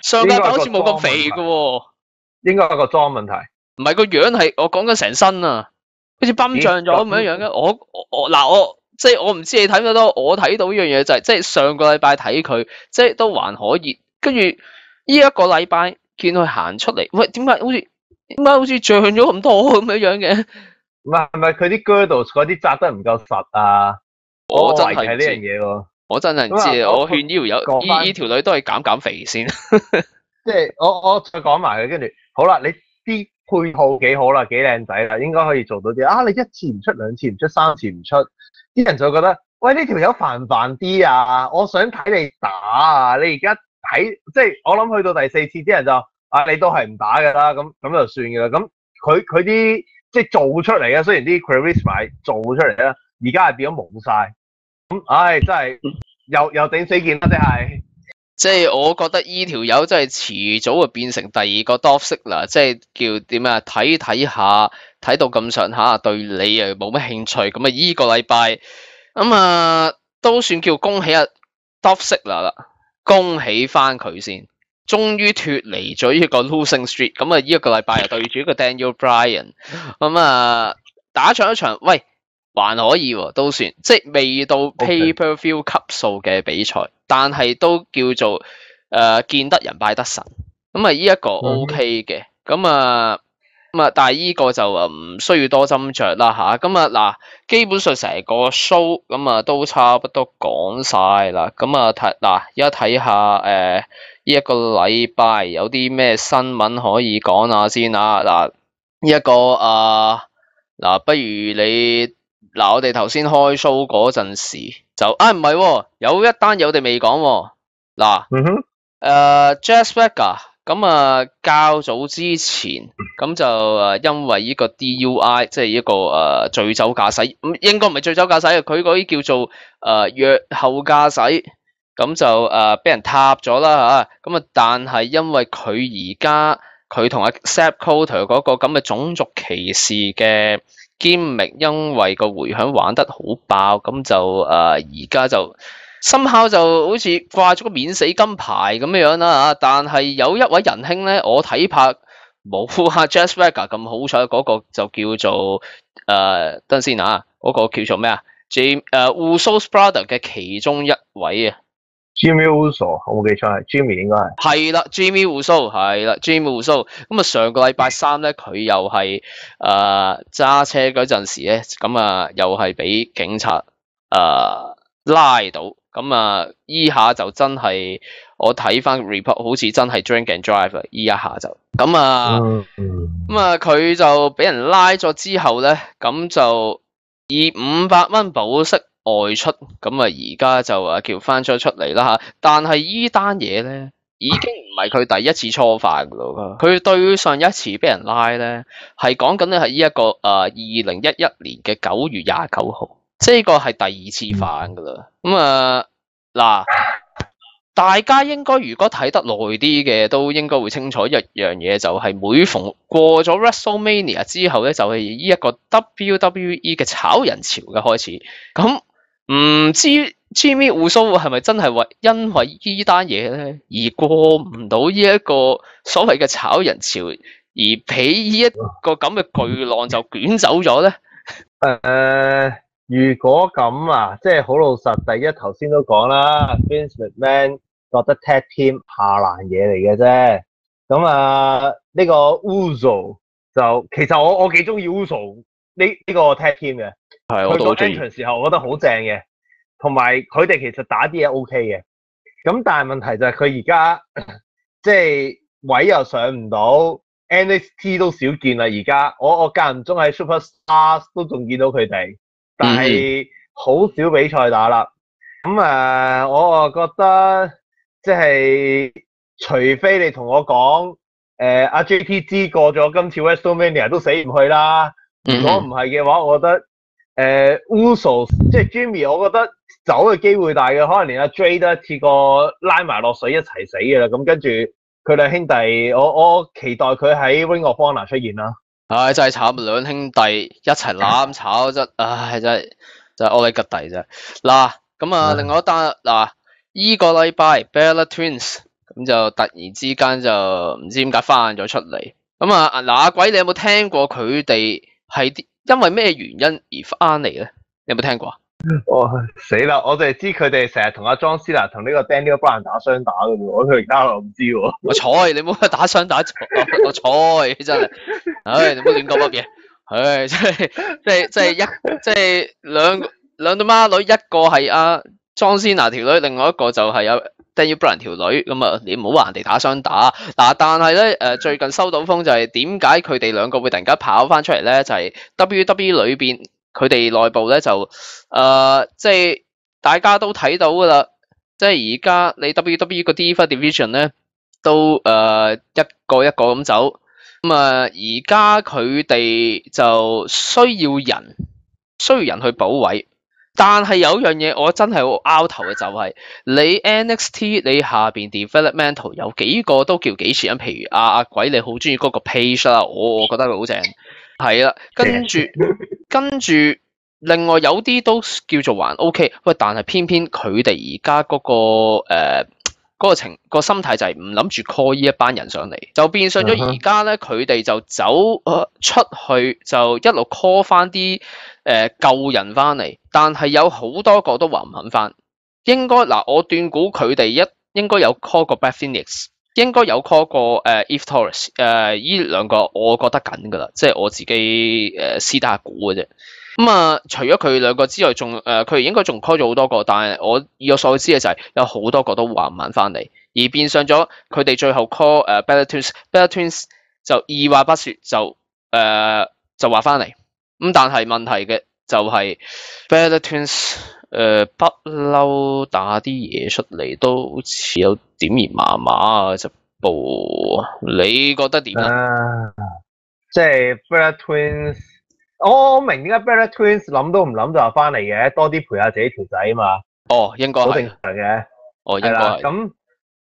上個禮拜好似冇咁肥嘅喎，應該係個妝問題。唔係個樣係我講緊成身啊。好似泵脹咗咁樣嘅，我即係我唔知你睇唔睇到，我睇到呢樣嘢就係、即係上個禮拜睇佢，即係都還可以，跟住呢一個禮拜見佢行出嚟，喂，點解好似脹咗咁多咁樣嘅？唔係佢啲 girdles 嗰啲紮得唔夠實啊？我真係係呢樣嘢喎。我真係唔知啊！我勸呢條友呢條女都係減肥先。即係我再講埋佢，跟住好啦，你啲配套幾好啦，幾靚仔啦，應該可以做到啲啊！你一次唔出，兩次唔出，三次唔出，啲人就覺得喂呢條友煩唔煩啲啊？我想睇你打啊！你而家睇即係我諗去到第四次，啲人就啊你都係唔打㗎啦，咁就算㗎啦。咁佢啲即係做出嚟嘅，雖然啲 charisma 做出嚟啦，而家係變咗冇晒。咁唉，真係又頂死件啦，即係我覺得依條友真係遲早會變成第二個 Dolph Ziggler，即係叫點啊？睇下睇到咁上下，對你又冇乜興趣，咁啊依個禮拜都算叫恭喜啊 Dolph Ziggler啦，恭喜翻佢先，終於脫離咗呢個 losing streak，咁啊依一個禮拜又對住一個 Daniel Bryan，打上一場，喂。還可以喎，都算即係未到 pay-per-view 級數嘅比賽，但係都叫做見得人拜得神。咁啊，依一個 OK 嘅，但係依個就唔需要多斟酌啦嚇。咁嗱，基本上成個 show 都差不多講晒啦。咁而家睇下依一個禮拜有啲咩新聞可以講下先啊。依一個不如你。我哋頭先開 show 嗰陣時就唔係喎，有一單嘢我哋未講喎。Jazz Vega 咁較早之前咁就因為呢個 DUI 即係一個醉酒駕駛，咁應該唔係醉酒駕駛，佢嗰啲叫做藥後駕駛，咁就俾人撻咗啦嚇。咁但係因為佢而家佢同阿 Sepp Coulter 嗰個咁嘅種族歧視嘅。gimmick 因為個迴響玩得好爆，咁就而家就somehow就好似掛咗個免死金牌咁樣啦嚇。但係有一位仁兄咧，我睇拍冇阿 Jazz Vega 咁好彩，嗰個就叫做等陣先啊，嗰個叫做咩啊？Usos Brother 嘅其中一位啊。Jimmy Uso， 我冇記錯係 Jimmy 應該係。係啦 ，Jimmy Uso 係啦 ，Jimmy Uso。咁上個禮拜三咧，佢又係揸車嗰陣時咧，又係俾警察拉到。咁依下就真係我睇翻 report，好似真係 drink and drive 依一下就。佢就俾人拉咗之後咧，咁就以500蚊保釋外出，而家就叫翻咗出嚟啦嚇。但係依單嘢咧，已經唔係佢第一次初犯噶咯。佢對上一次俾人拉咧，係講緊咧係依一個2011年嘅9月29號，即係呢個係第二次犯噶啦。大家應該如果睇得耐啲嘅，都應該會清楚一樣嘢，就係每逢過咗 WrestleMania 之後咧，就係依一個 WWE 嘅炒人潮嘅開始。咁唔知 Jimmy Uso 係咪真係因為依單嘢咧而過唔到依一個所謂嘅炒人潮，而俾依一個咁嘅巨浪就捲走咗咧？如果咁啊，即係好老實，第一頭先都講啦 ，Vince McMahon 覺得 tag team 下欄嘢嚟嘅啫。呢個 Uso 就其實我幾中意 Uso 呢個 tag team 嘅。係，我都好中意。時候我覺得好正嘅，同埋佢哋其實打啲嘢 OK 嘅。咁但係問題就係佢而家即係位又上唔到 ，NXT 都少見啦。而家我間唔中喺 Superstars 都仲見到佢哋。但係好少比賽打啦，我覺得即係除非你同我講阿 JTG 過咗今次 WrestleMania 都死唔去啦。如果唔係嘅話，我覺得Usos 即係 Jimmy，我覺得走嘅機會大嘅，可能連阿 Dre 都一次過拉埋落水一齊死嘅啦。咁跟住佢兩兄弟，我期待佢喺 Ring of Honor 出現啦。唉，真係慘，兩兄弟一齊攬炒真，唉，真係我哋吉弟啫。嗱，咁啊，另外一單嗱，依個禮拜 Bella Twins 咁就突然之間就唔知點解翻咗出嚟。咁啊，嗱，阿鬼，你有冇聽過佢哋係因為咩原因而翻嚟咧？你有冇聽過啊？死啦！我淨係知佢哋成日同阿 John Cena 同呢個 Daniel Bryan 打雙打嘅喎，我佢而家我唔知喎。我彩，你唔好打雙打，我彩真係，唉，你唔好亂講乜嘢，唉，即係兩對孖女，一個係阿 John Cena 條女，另外一個就係阿 Daniel Bryan 條女，咁啊，你唔好話人哋打雙打嗱，但係咧最近收到風就係點解佢哋兩個會突然間跑翻出嚟咧？就係 WWE 裏邊。佢哋內部咧就即係大家都睇到噶啦，即係而家你 WWE 個 Diva Division 咧都一個一個咁走，咁而家佢哋就需要人去補位，但係有樣嘢我真係好拗頭嘅就係、是、你 NXT 你下邊 Developmental 有幾個都叫幾錢啊？譬如阿鬼你好中意嗰個 Page 啦，我覺得佢好正。係啦，跟住，另外有啲都叫做還 OK， 喂，但係偏偏佢哋而家嗰個心態就係唔諗住 call 呢一班人上嚟，就變相咗而家咧，佢哋就走出去就一路 call 翻啲舊人翻嚟，但係有好多個都話唔肯翻，應該嗱，我斷估佢哋應該有 call 過 Beth Phoenix。應該有 call 過Eve Torres 依兩個我覺得緊㗎啦，即係我自己私底下估嘅啫。咁除咗佢兩個之外，仲佢哋應該仲 call 咗好多個，但係我以我所知嘅就係有好多個都話唔肯翻嚟，而變相咗佢哋最後 call Bella Twins 就二話不説就話翻嚟。咁但係問題嘅就係 Bella Twins。不嬲打啲嘢出嚟都好似有點而麻麻啊！隻步，你覺得點啊？即係 Bella Twins，我明點解 Bella Twins 諗都唔諗就話翻嚟嘅，多啲陪下自己條仔啊嘛。哦，應該係。好正常嘅。哦，應該係。咁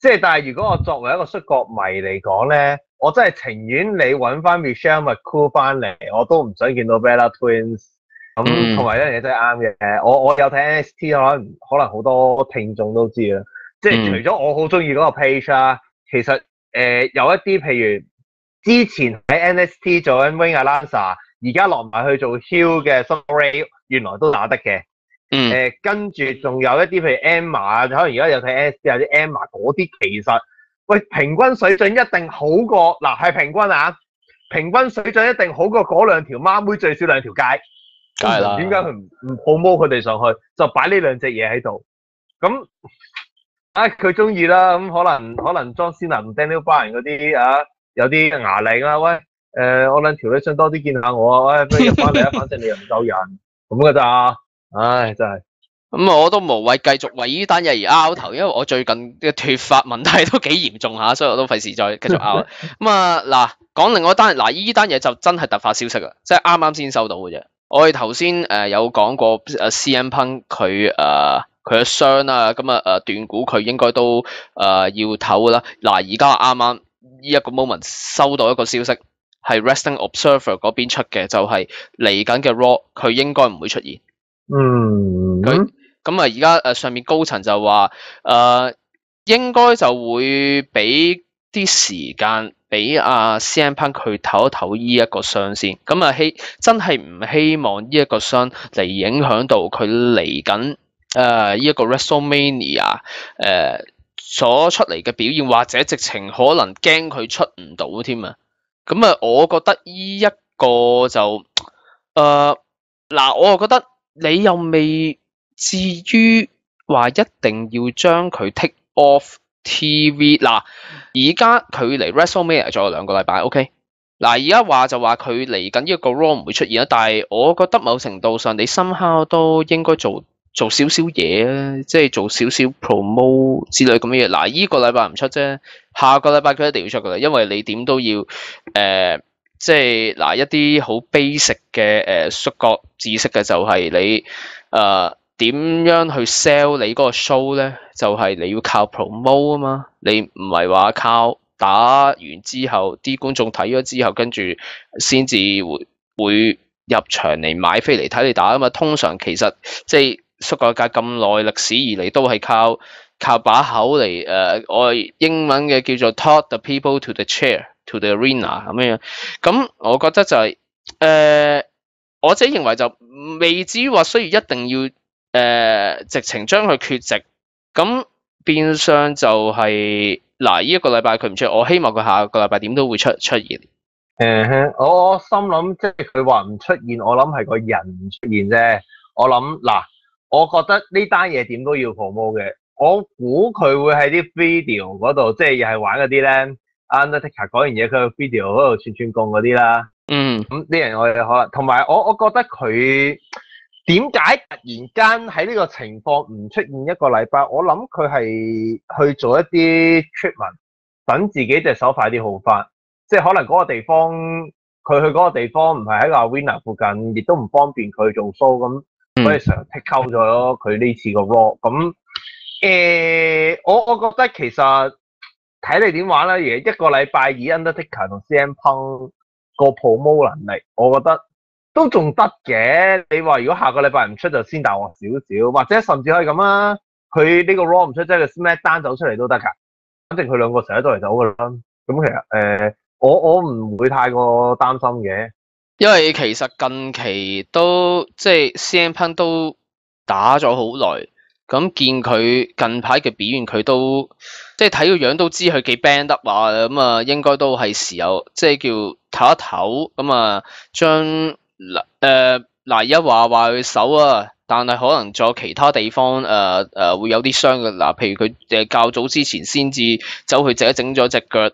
即係，但係如果我作為一個摔角迷嚟講咧，我真係情願你揾翻 Michelle McCool 翻嚟，我都唔想見到 Bella Twins。咁同埋一樣嘢真係啱嘅，我有睇 NXT， 可能好多聽眾都知啦。即係除咗我好中意嗰個 page 啦，其實有一啲譬如之前喺 NXT 做緊 Wing Alonso， 而家落埋去做 Hill 嘅 Summer Rae， 原來都打得嘅。跟住仲有一啲譬如 Emma， 可能而家有睇 NXT 有啲 Emma 嗰啲，其實喂平均水準一定好過嗱，係平均啊，平均水準一定好過嗰兩條孖妹最少兩條街。梗係啦，點解佢唔 promote 佢哋上去，就擺呢兩隻嘢喺度？咁佢中意啦，咁可能 John Cena 同 Daniel Bryan 嗰啲有啲牙領啦，喂我兩條女想多啲見下我啊，喂不如入翻嚟啊，反正你又唔夠人咁噶咋？唉，真係。咁我都無謂繼續為呢單嘢而拗頭，因為我最近嘅脫髮問題都幾嚴重下，所以我都費事再繼續拗。嗱，講另外一單，呢單嘢就真係突發消息啊，即係啱啱先收到嘅啫。我哋頭先有講過CM Punk 佢嘅傷啊，咁斷估佢應該都要唞啦。嗱，而家啱啱呢一個 moment 收到一個消息，係 Wrestling Observer 嗰邊出嘅，就係嚟緊嘅 Raw 佢應該唔會出現。咁而家上面高層就話應該就會俾啲時間俾阿 CM Punk 去唞一唞呢一個傷先，咁真係唔希望呢一個傷嚟影響到佢嚟緊呢一個 WrestleMania 所出嚟嘅表現，或者直情可能驚佢出唔到添啊！咁我覺得呢一個就我又覺得你又未至於話一定要將佢 take off TV。嗱，而家距離 WrestleMania 仲有2個禮拜 ，OK。嗱，而家話就話佢嚟緊呢一個 Raw 唔會出現啦，但係我覺得某程度上你somehow都應該做做少少嘢啊，即係做少少 promo 之類咁嘅嘢。嗱，依個禮拜唔出啫，下個禮拜佢一定要出噶啦，因為你點都要即係嗱一啲好 basic 嘅術國知識嘅就係你點樣去 sell 你嗰個 show 咧，就係你要靠 promo 啊嘛，你唔係話靠打完之後啲觀眾睇咗之後，跟住先至會入場嚟買飛嚟睇你打啊嘛。通常其實即係摔角界咁耐歷史以嚟都係靠把口嚟我英文嘅叫做 taught the people to the chair to the arena 咁樣。咁我覺得就係我自己認為就未至於話需要一定要直情將佢缺席。咁變相就係嗱，呢一個禮拜佢唔出，我希望佢下個禮拜點都會出現。我心諗即係佢話唔出現，我諗係個人唔出現啫。我諗嗱，我覺得呢單嘢點都要 promo 嘅。我估佢會喺啲 video 嗰度，即係又係玩嗰啲咧 Undertaker 講完嘢，佢個 video 嗰度串貢嗰啲啦。咁啲人我哋可能同埋我覺得佢點解突然間喺呢個情況唔出現一個禮拜？我諗佢係去做一啲 treatment， 等自己隻手快啲好返。即係可能嗰個地方，佢去嗰個地方唔係喺個 arena 附近，亦都唔方便佢做 show，咁所以成日 take out 咗佢呢次個 Raw。咁我覺得其實睇你點玩啦。而一個禮拜以 Undertaker 同 CM Punk 個 promo 能力，我覺得都仲得嘅。你話如果下個禮拜唔出就先大鑊少少，或者甚至可以咁啦，佢呢個 Raw 唔出，即係個 SmackDown 走出嚟都得㗎。反正佢兩個成日都嚟走㗎啦。咁其實我唔會太過擔心嘅，因為其實近期都即係 CM Punk 都打咗好耐，咁見佢近排嘅表現，佢都即係睇個樣都知佢幾 band up 啊，咁啊應該都係時候即係叫唞一唞，咁啊將嗱一話佢手啊，但係可能仲有其他地方會有啲傷嘅。嗱，譬如佢較早之前先至走去整咗隻腳。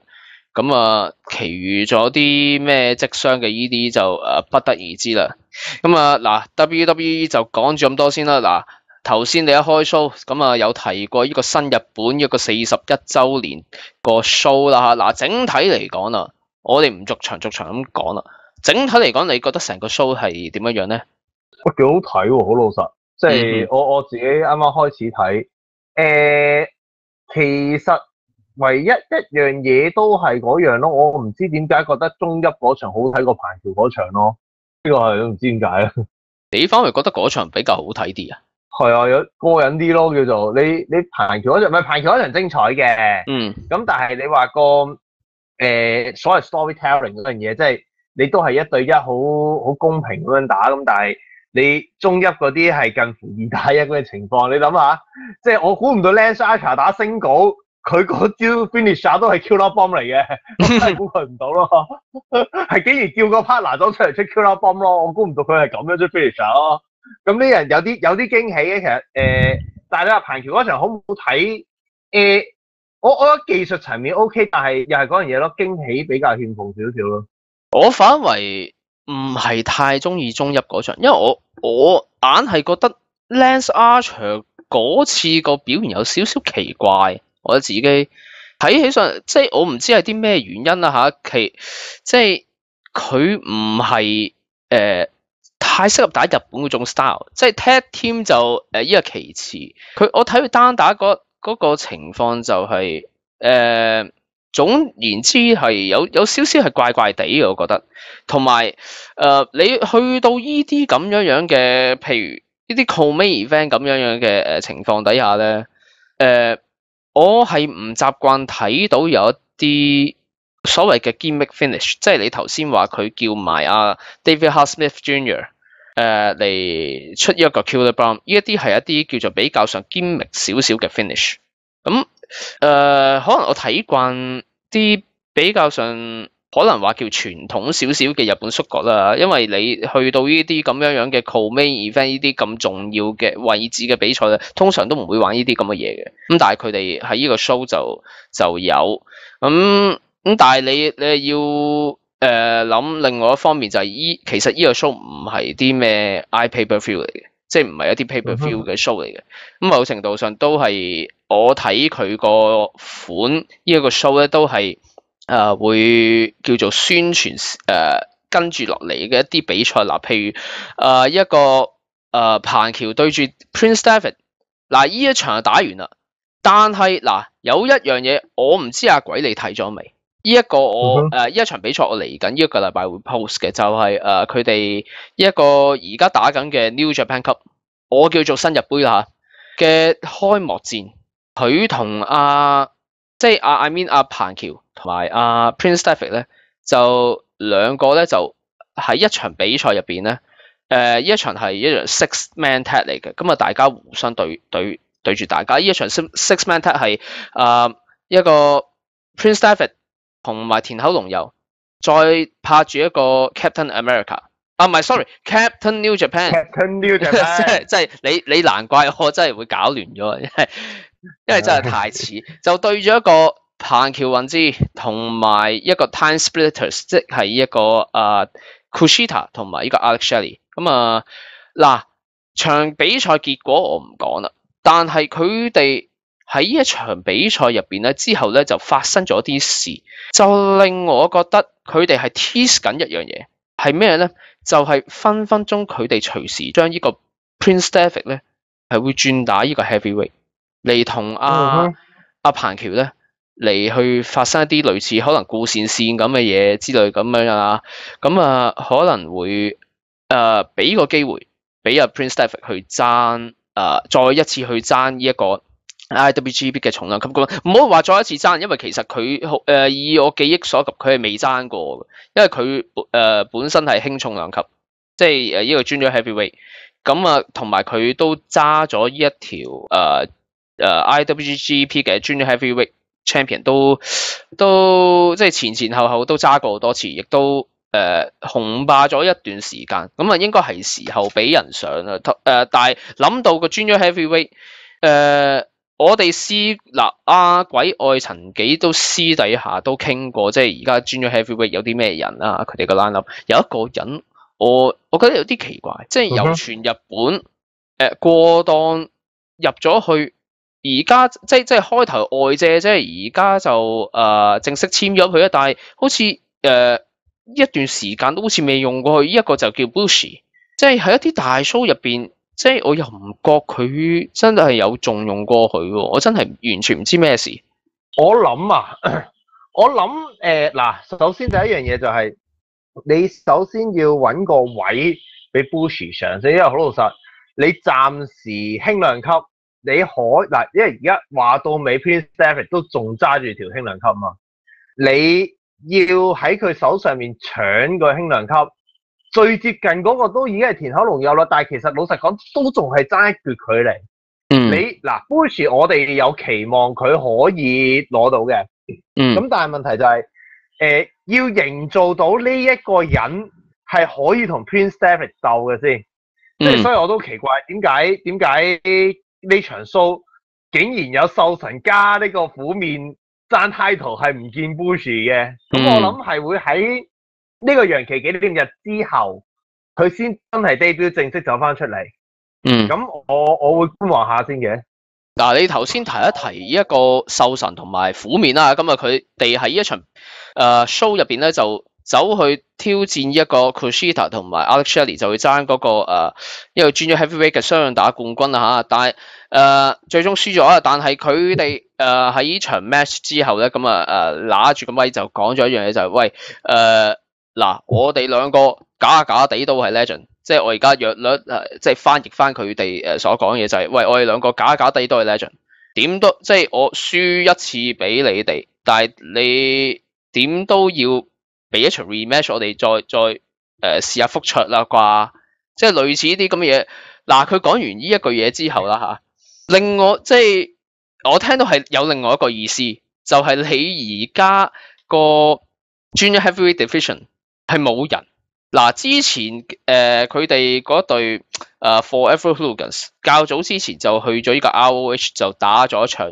咁啊，其餘咗啲咩職傷嘅依啲就不得而知啦。咁啊嗱 ，WWE 就講住咁多先啦。嗱，頭先你一開 show，咁啊有提過呢個新日本一個41週年個 show 啦嚇。嗱，整體嚟講啊，我哋唔逐場咁講啦。整體嚟講，你覺得成個 show 係點樣咧？喂，幾好睇喎，好老實。即係我自己啱啱開始睇，其實。唯一一樣嘢都係嗰樣咯，我唔知點解覺得中一嗰場好睇過彭橋嗰場咯，呢個係都唔知點解啊。你反而覺得嗰場比較好睇啲啊？係啊，有過癮啲咯，叫做你彭橋嗰場，唔係彭橋嗰場精彩嘅。咁但係你話個所謂 storytelling 嗰樣嘢，即係你都係1對1好公平咁樣打，咁但係你中一嗰啲係近乎2打1嘅情況，你諗下，即係我估唔到 Lance Archer 打single。佢嗰招 finisher 都係 Killer Bomb 嚟嘅，我真係估佢唔到咯，係竟然叫個 partner 走出嚟出 Killer Bomb 咯，我估唔到佢係咁樣出 finisher 咯。咁呢人有啲驚喜嘅，其實但係你話彭橋嗰場好唔好睇？我覺得技術層面 OK， 但係又係嗰樣嘢咯，驚喜比較欠奉少少咯。我反為唔係太中意中一嗰場，因為我硬係覺得 Lance Archer 嗰次個表現有少少奇怪。我自己睇起上，即係我唔知係啲咩原因啦嚇，即係佢唔係太適合打日本嗰種 style，即係 tag team 就依個其次。我睇佢單打嗰個情況就係總言之係有少少係怪怪地嘅，我覺得。同埋你去到依啲咁樣嘅，譬如呢啲 co-main event 咁樣嘅情況底下咧，我係唔習慣睇到有一啲所謂嘅 gimmick finish， 即係你頭先話佢叫埋阿 David Hart Smith Jr. 嚟出一個 Killer Bomb， 呢一啲係一啲叫做比較上 gimmick 少少嘅 finish。咁可能我睇慣啲比較上可能話叫傳統少少嘅日本摔角啦，因為你去到呢啲咁樣嘅 co-main event 呢啲咁重要嘅位置嘅比賽咧，通常都唔會玩呢啲咁嘅嘢嘅。咁但係佢哋喺呢個 show 就有咁，但係你要諗另外一方面就係其實呢個 show 唔係啲咩 pay-per-view 嚟嘅，即係唔係一啲 pay-per-view 嘅 show 嚟嘅。咁某程度上都係我睇佢個款呢一個 show 咧，都係會叫做宣傳跟住落嚟嘅一啲比賽嗱，譬如一個彭喬對住 Prince David， 嗱呢一場就打完啦。但係嗱有一樣嘢我唔知阿鬼你睇咗未？呢一個我呢一場比賽我嚟緊呢一個禮拜會 post 嘅，就係佢哋一個而家打緊嘅 New Japan Cup， 我叫做新日杯啦嚇嘅開幕戰，佢同即係I mean 阿彭喬同埋阿 Prince David 咧，就兩個咧就喺一場比賽入邊咧，呢一場係一場 six man tag 嚟嘅，咁啊大家互相對住大家，呢一場 six man tag 係一個 Prince David 同埋田口龍佑，再拍住一個 Captain America， 唔係 sorry，Captain New Japan，Captain New Japan， 即係你難怪我真係會搞亂咗，因為真係太似，就對咗一個彭喬雲之同埋一個 Time Splitters， 即係一個Kushida 同埋呢個 Alex Shelley。咁嗱場比賽結果我唔講啦，但係佢哋喺呢一場比賽入邊咧，之後咧就發生咗啲事，就令我覺得佢哋係 tease 緊一樣嘢，係咩咧？就係分分鐘佢哋隨時將呢個 Prince David 咧係會轉打呢個 heavyweight 嚟同阿彭喬咧嚟去發生一啲類似可能顧線咁嘅嘢之類咁樣啊，咁可能會俾個機會俾阿 Prince David 去爭再一次去爭呢一個 IWGP 嘅重量級冠軍，唔好話再一次爭，因為其實佢以我記憶所及，佢係未爭過嘅，因為佢本身係輕重量級，即係呢個 Junior Heavyweight， 咁同埋佢都揸咗呢一條IWGP 嘅 Junior Heavyweight Champion 都即係前後都揸過好多次，亦都紅霸咗一段時間，咁應該係時候俾人上啦。但係諗到個 Junior Heavyweight，我哋阿鬼愛曾幾都私底下都傾過，即係而家 Junior Heavyweight 有啲咩人啊？佢哋個 lineup 有一個人，我覺得有啲奇怪，即係由全日本過檔入咗去，而家即係開頭外借，即係而家就正式簽咗佢啊！但係好似一段時間都好似未用過去，呢一個就叫 Bushi， 即係喺一啲大 show 入邊。即係我又唔覺佢真係有重用過佢喎，我真係完全唔知咩事。我諗嗱，首先第一樣嘢就係、你首先要揾個位俾 Bushi 上先，因為好老實，你暫時輕量級你嗱，因為而家話到尾 Prince David 都仲揸住條輕量級嘛，你要喺佢手上面搶個輕量級。最接近嗰個都已經係田口龍佑啦，但係其實老實講都仲係爭一橛距離。你嗱 Bushi 我哋有期望佢可以攞到嘅，咁但係問題就係要營造到呢一個人係可以同 Prince David 鬥嘅先，即係所以我都奇怪點解呢場 show 竟然有獸神加呢個虎面爭 title 係唔見 Bushi 嘅，咁我諗係會喺呢個楊奇紀念日之後，佢先真係 debut 正式走翻出嚟。咁我會觀望下先嘅。嗱，你頭先提一提呢一個獸神同埋虎面啦，咁佢哋喺一場show 入邊咧就走去挑戰一個 Kushida 同埋 Alex Shelley， 就會爭嗰個一個 Junior Heavyweight 嘅雙打冠軍啦嚇，但係最終輸咗啦。但係佢哋喺呢場 match 之後咧，咁拿住個咪就講咗一樣嘢，就係喂嗱，我哋兩個假地都係 legend， 即係我而家約略即係翻譯翻佢哋所講嘅嘢就係，喂，我哋兩個假地都係 legend， 點都即係我輸一次俾你哋，但係你點都要俾一場 rematch， 我哋再試下復出啦啩，即係類似呢啲咁嘅嘢。嗱，佢講完呢一句嘢之後啦嚇，令我即係我聽到係有另外一個意思，就係你而家個 Junior Heavyweight Division 係冇人。嗱，之前佢哋嗰隊Forever Hooligans 較早之前就去咗呢個 ROH 就打咗一場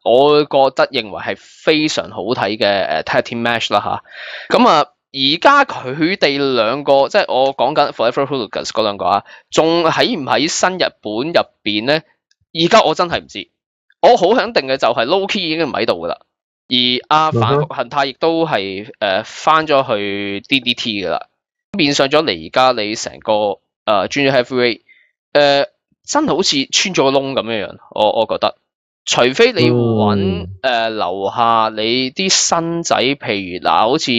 我覺得認為係非常好睇嘅tag team match 啦嚇。咁而家佢哋兩個，即係我講緊 Forever Hooligans 嗰兩個啊，仲喺唔喺新日本入邊咧？而家我真係唔知，我好肯定嘅就係 Loki 已經唔喺度噶啦，而阿反復恒太亦都係翻咗去 DDT 噶啦，變相咗你而家你成個Junior Heavyweight 真係好似穿咗個窿咁樣樣，我覺得。除非你揾留下你啲新仔，譬如嗱，好似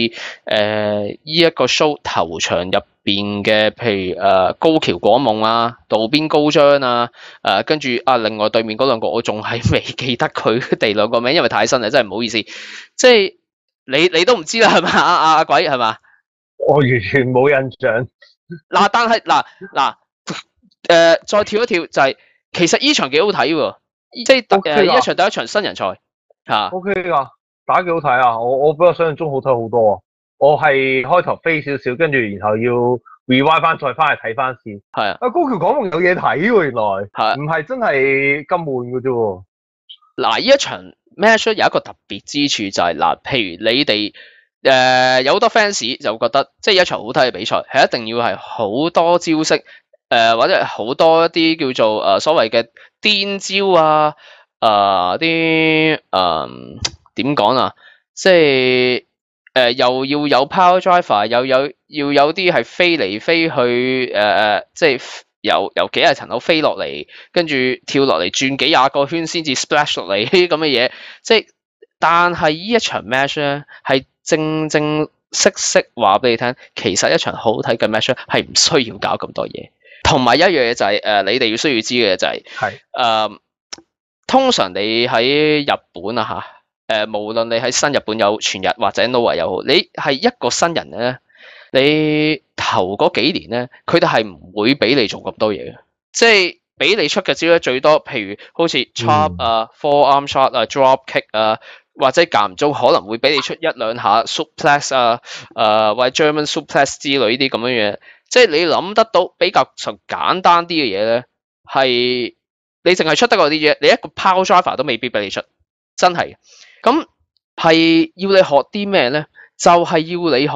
呢一個 show 頭場入邊嘅，譬如高橋果夢啊、渡邊高張啊，跟住另外對面嗰兩個我仲係未記得佢哋兩個名，因為太新啦，真係唔好意思。即係你都唔知啦，係嘛？阿鬼係嘛？我完全冇印象。嗱，但係嗱再跳一跳就係、其實呢場幾好睇喎。即係一場第一場新人賽嚇 ，OK 噶，打幾好睇啊！我比我想象中好睇好多啊！我係開頭飛少少，跟住然後要 rewind 翻，再翻嚟睇翻先。係啊，高橋廣夢有嘢睇喎，原來係唔係真係咁悶嘅啫喎。嗱，呢一場 match 有一個特別之處就係、嗱，譬如你哋有好多 fans 就覺得，即係一場好睇嘅比賽係一定要係好多招式。或者係好多一啲叫做所謂嘅癲招啊，啲點講啊，即係又要有 power driver，又要有啲係飛嚟飛去，即係由幾廿層樓飛落嚟，跟住跳落嚟轉幾廿個圈先至 splash 落嚟呢啲咁嘅嘢，即係但係呢一場 match 咧係正式話俾你聽，其實一場好睇嘅 match 係唔需要搞咁多嘢。同埋一樣嘢就係你哋要需要知嘅就係通常你喺日本啊無論你喺新日本有全日或者 Noah 又好，你係一個新人咧，你頭嗰幾年咧，佢哋係唔會俾你做咁多嘢嘅，即係俾你出嘅招咧最多，譬如好似 chop forearm shot drop kick 或者間唔中可能會俾你出一兩下 suplex 或者 German suplex 之類呢啲咁樣嘢。即係你諗得到比較上簡單啲嘅嘢咧，係你淨係出得嗰啲嘢，你一個 power driver 都未必俾你出，真係。咁係要你學啲咩咧？就係要你學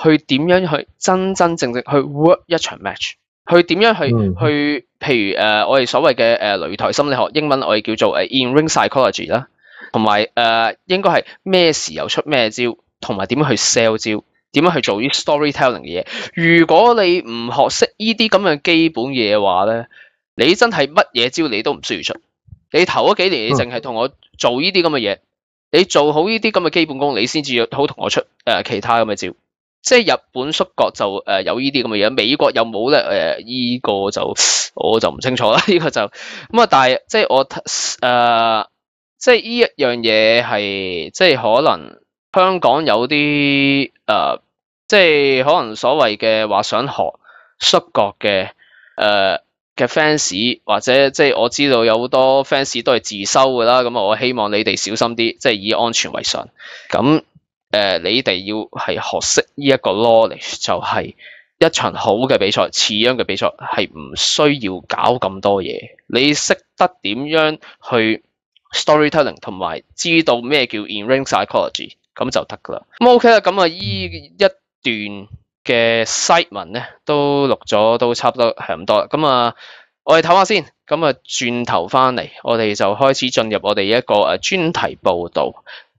去點樣去真正去 work 一場 match， 去點樣去譬如我哋所謂嘅擂台心理學，英文我哋叫做in ring psychology 啦，同埋應該係咩時候出咩招，同埋點樣去 sell 招。點樣去做啲 storytelling 嘅嘢？如果你唔學識呢啲咁嘅基本嘢嘅話咧，你真係乜嘢招你都唔需要出。你頭嗰幾年你淨係同我做呢啲咁嘅嘢，你做好呢啲咁嘅基本功，你先至好同我出其他咁嘅招。即係日本縮角就有呢啲咁嘅嘢，美國有冇咧？呢個就我就唔清楚啦。呢個就咁啊，但係即係我即係呢一樣嘢係即係可能。香港有啲即係可能所謂嘅話想學摔角嘅fans，或者即係我知道有好多 fans 都係自修㗎啦。咁我希望你哋小心啲，即係以安全為上。咁你哋要係學識呢一個 knowledge，就係一場好嘅比賽，似樣嘅比賽係唔需要搞咁多嘢。你識得點樣去 storytelling，同埋知道咩叫 in ring psychology。咁就得噶啦。咁 OK 啦，咁依一段嘅 site 文咧都錄咗，都差唔多係咁多啦。咁我哋唞下先。咁轉頭翻嚟，我哋就開始進入我哋一個專題報導。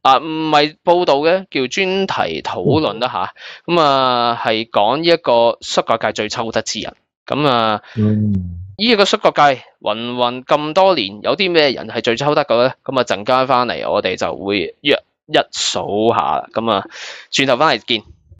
唔係報導嘅，叫專題討論啦嚇。咁係講一個摔角界最抽得之人。咁依個摔角界芸芸咁多年，有啲咩人係最抽得嘅咧？咁陣間翻嚟，我哋就會一數下啦，咁轉頭翻嚟見。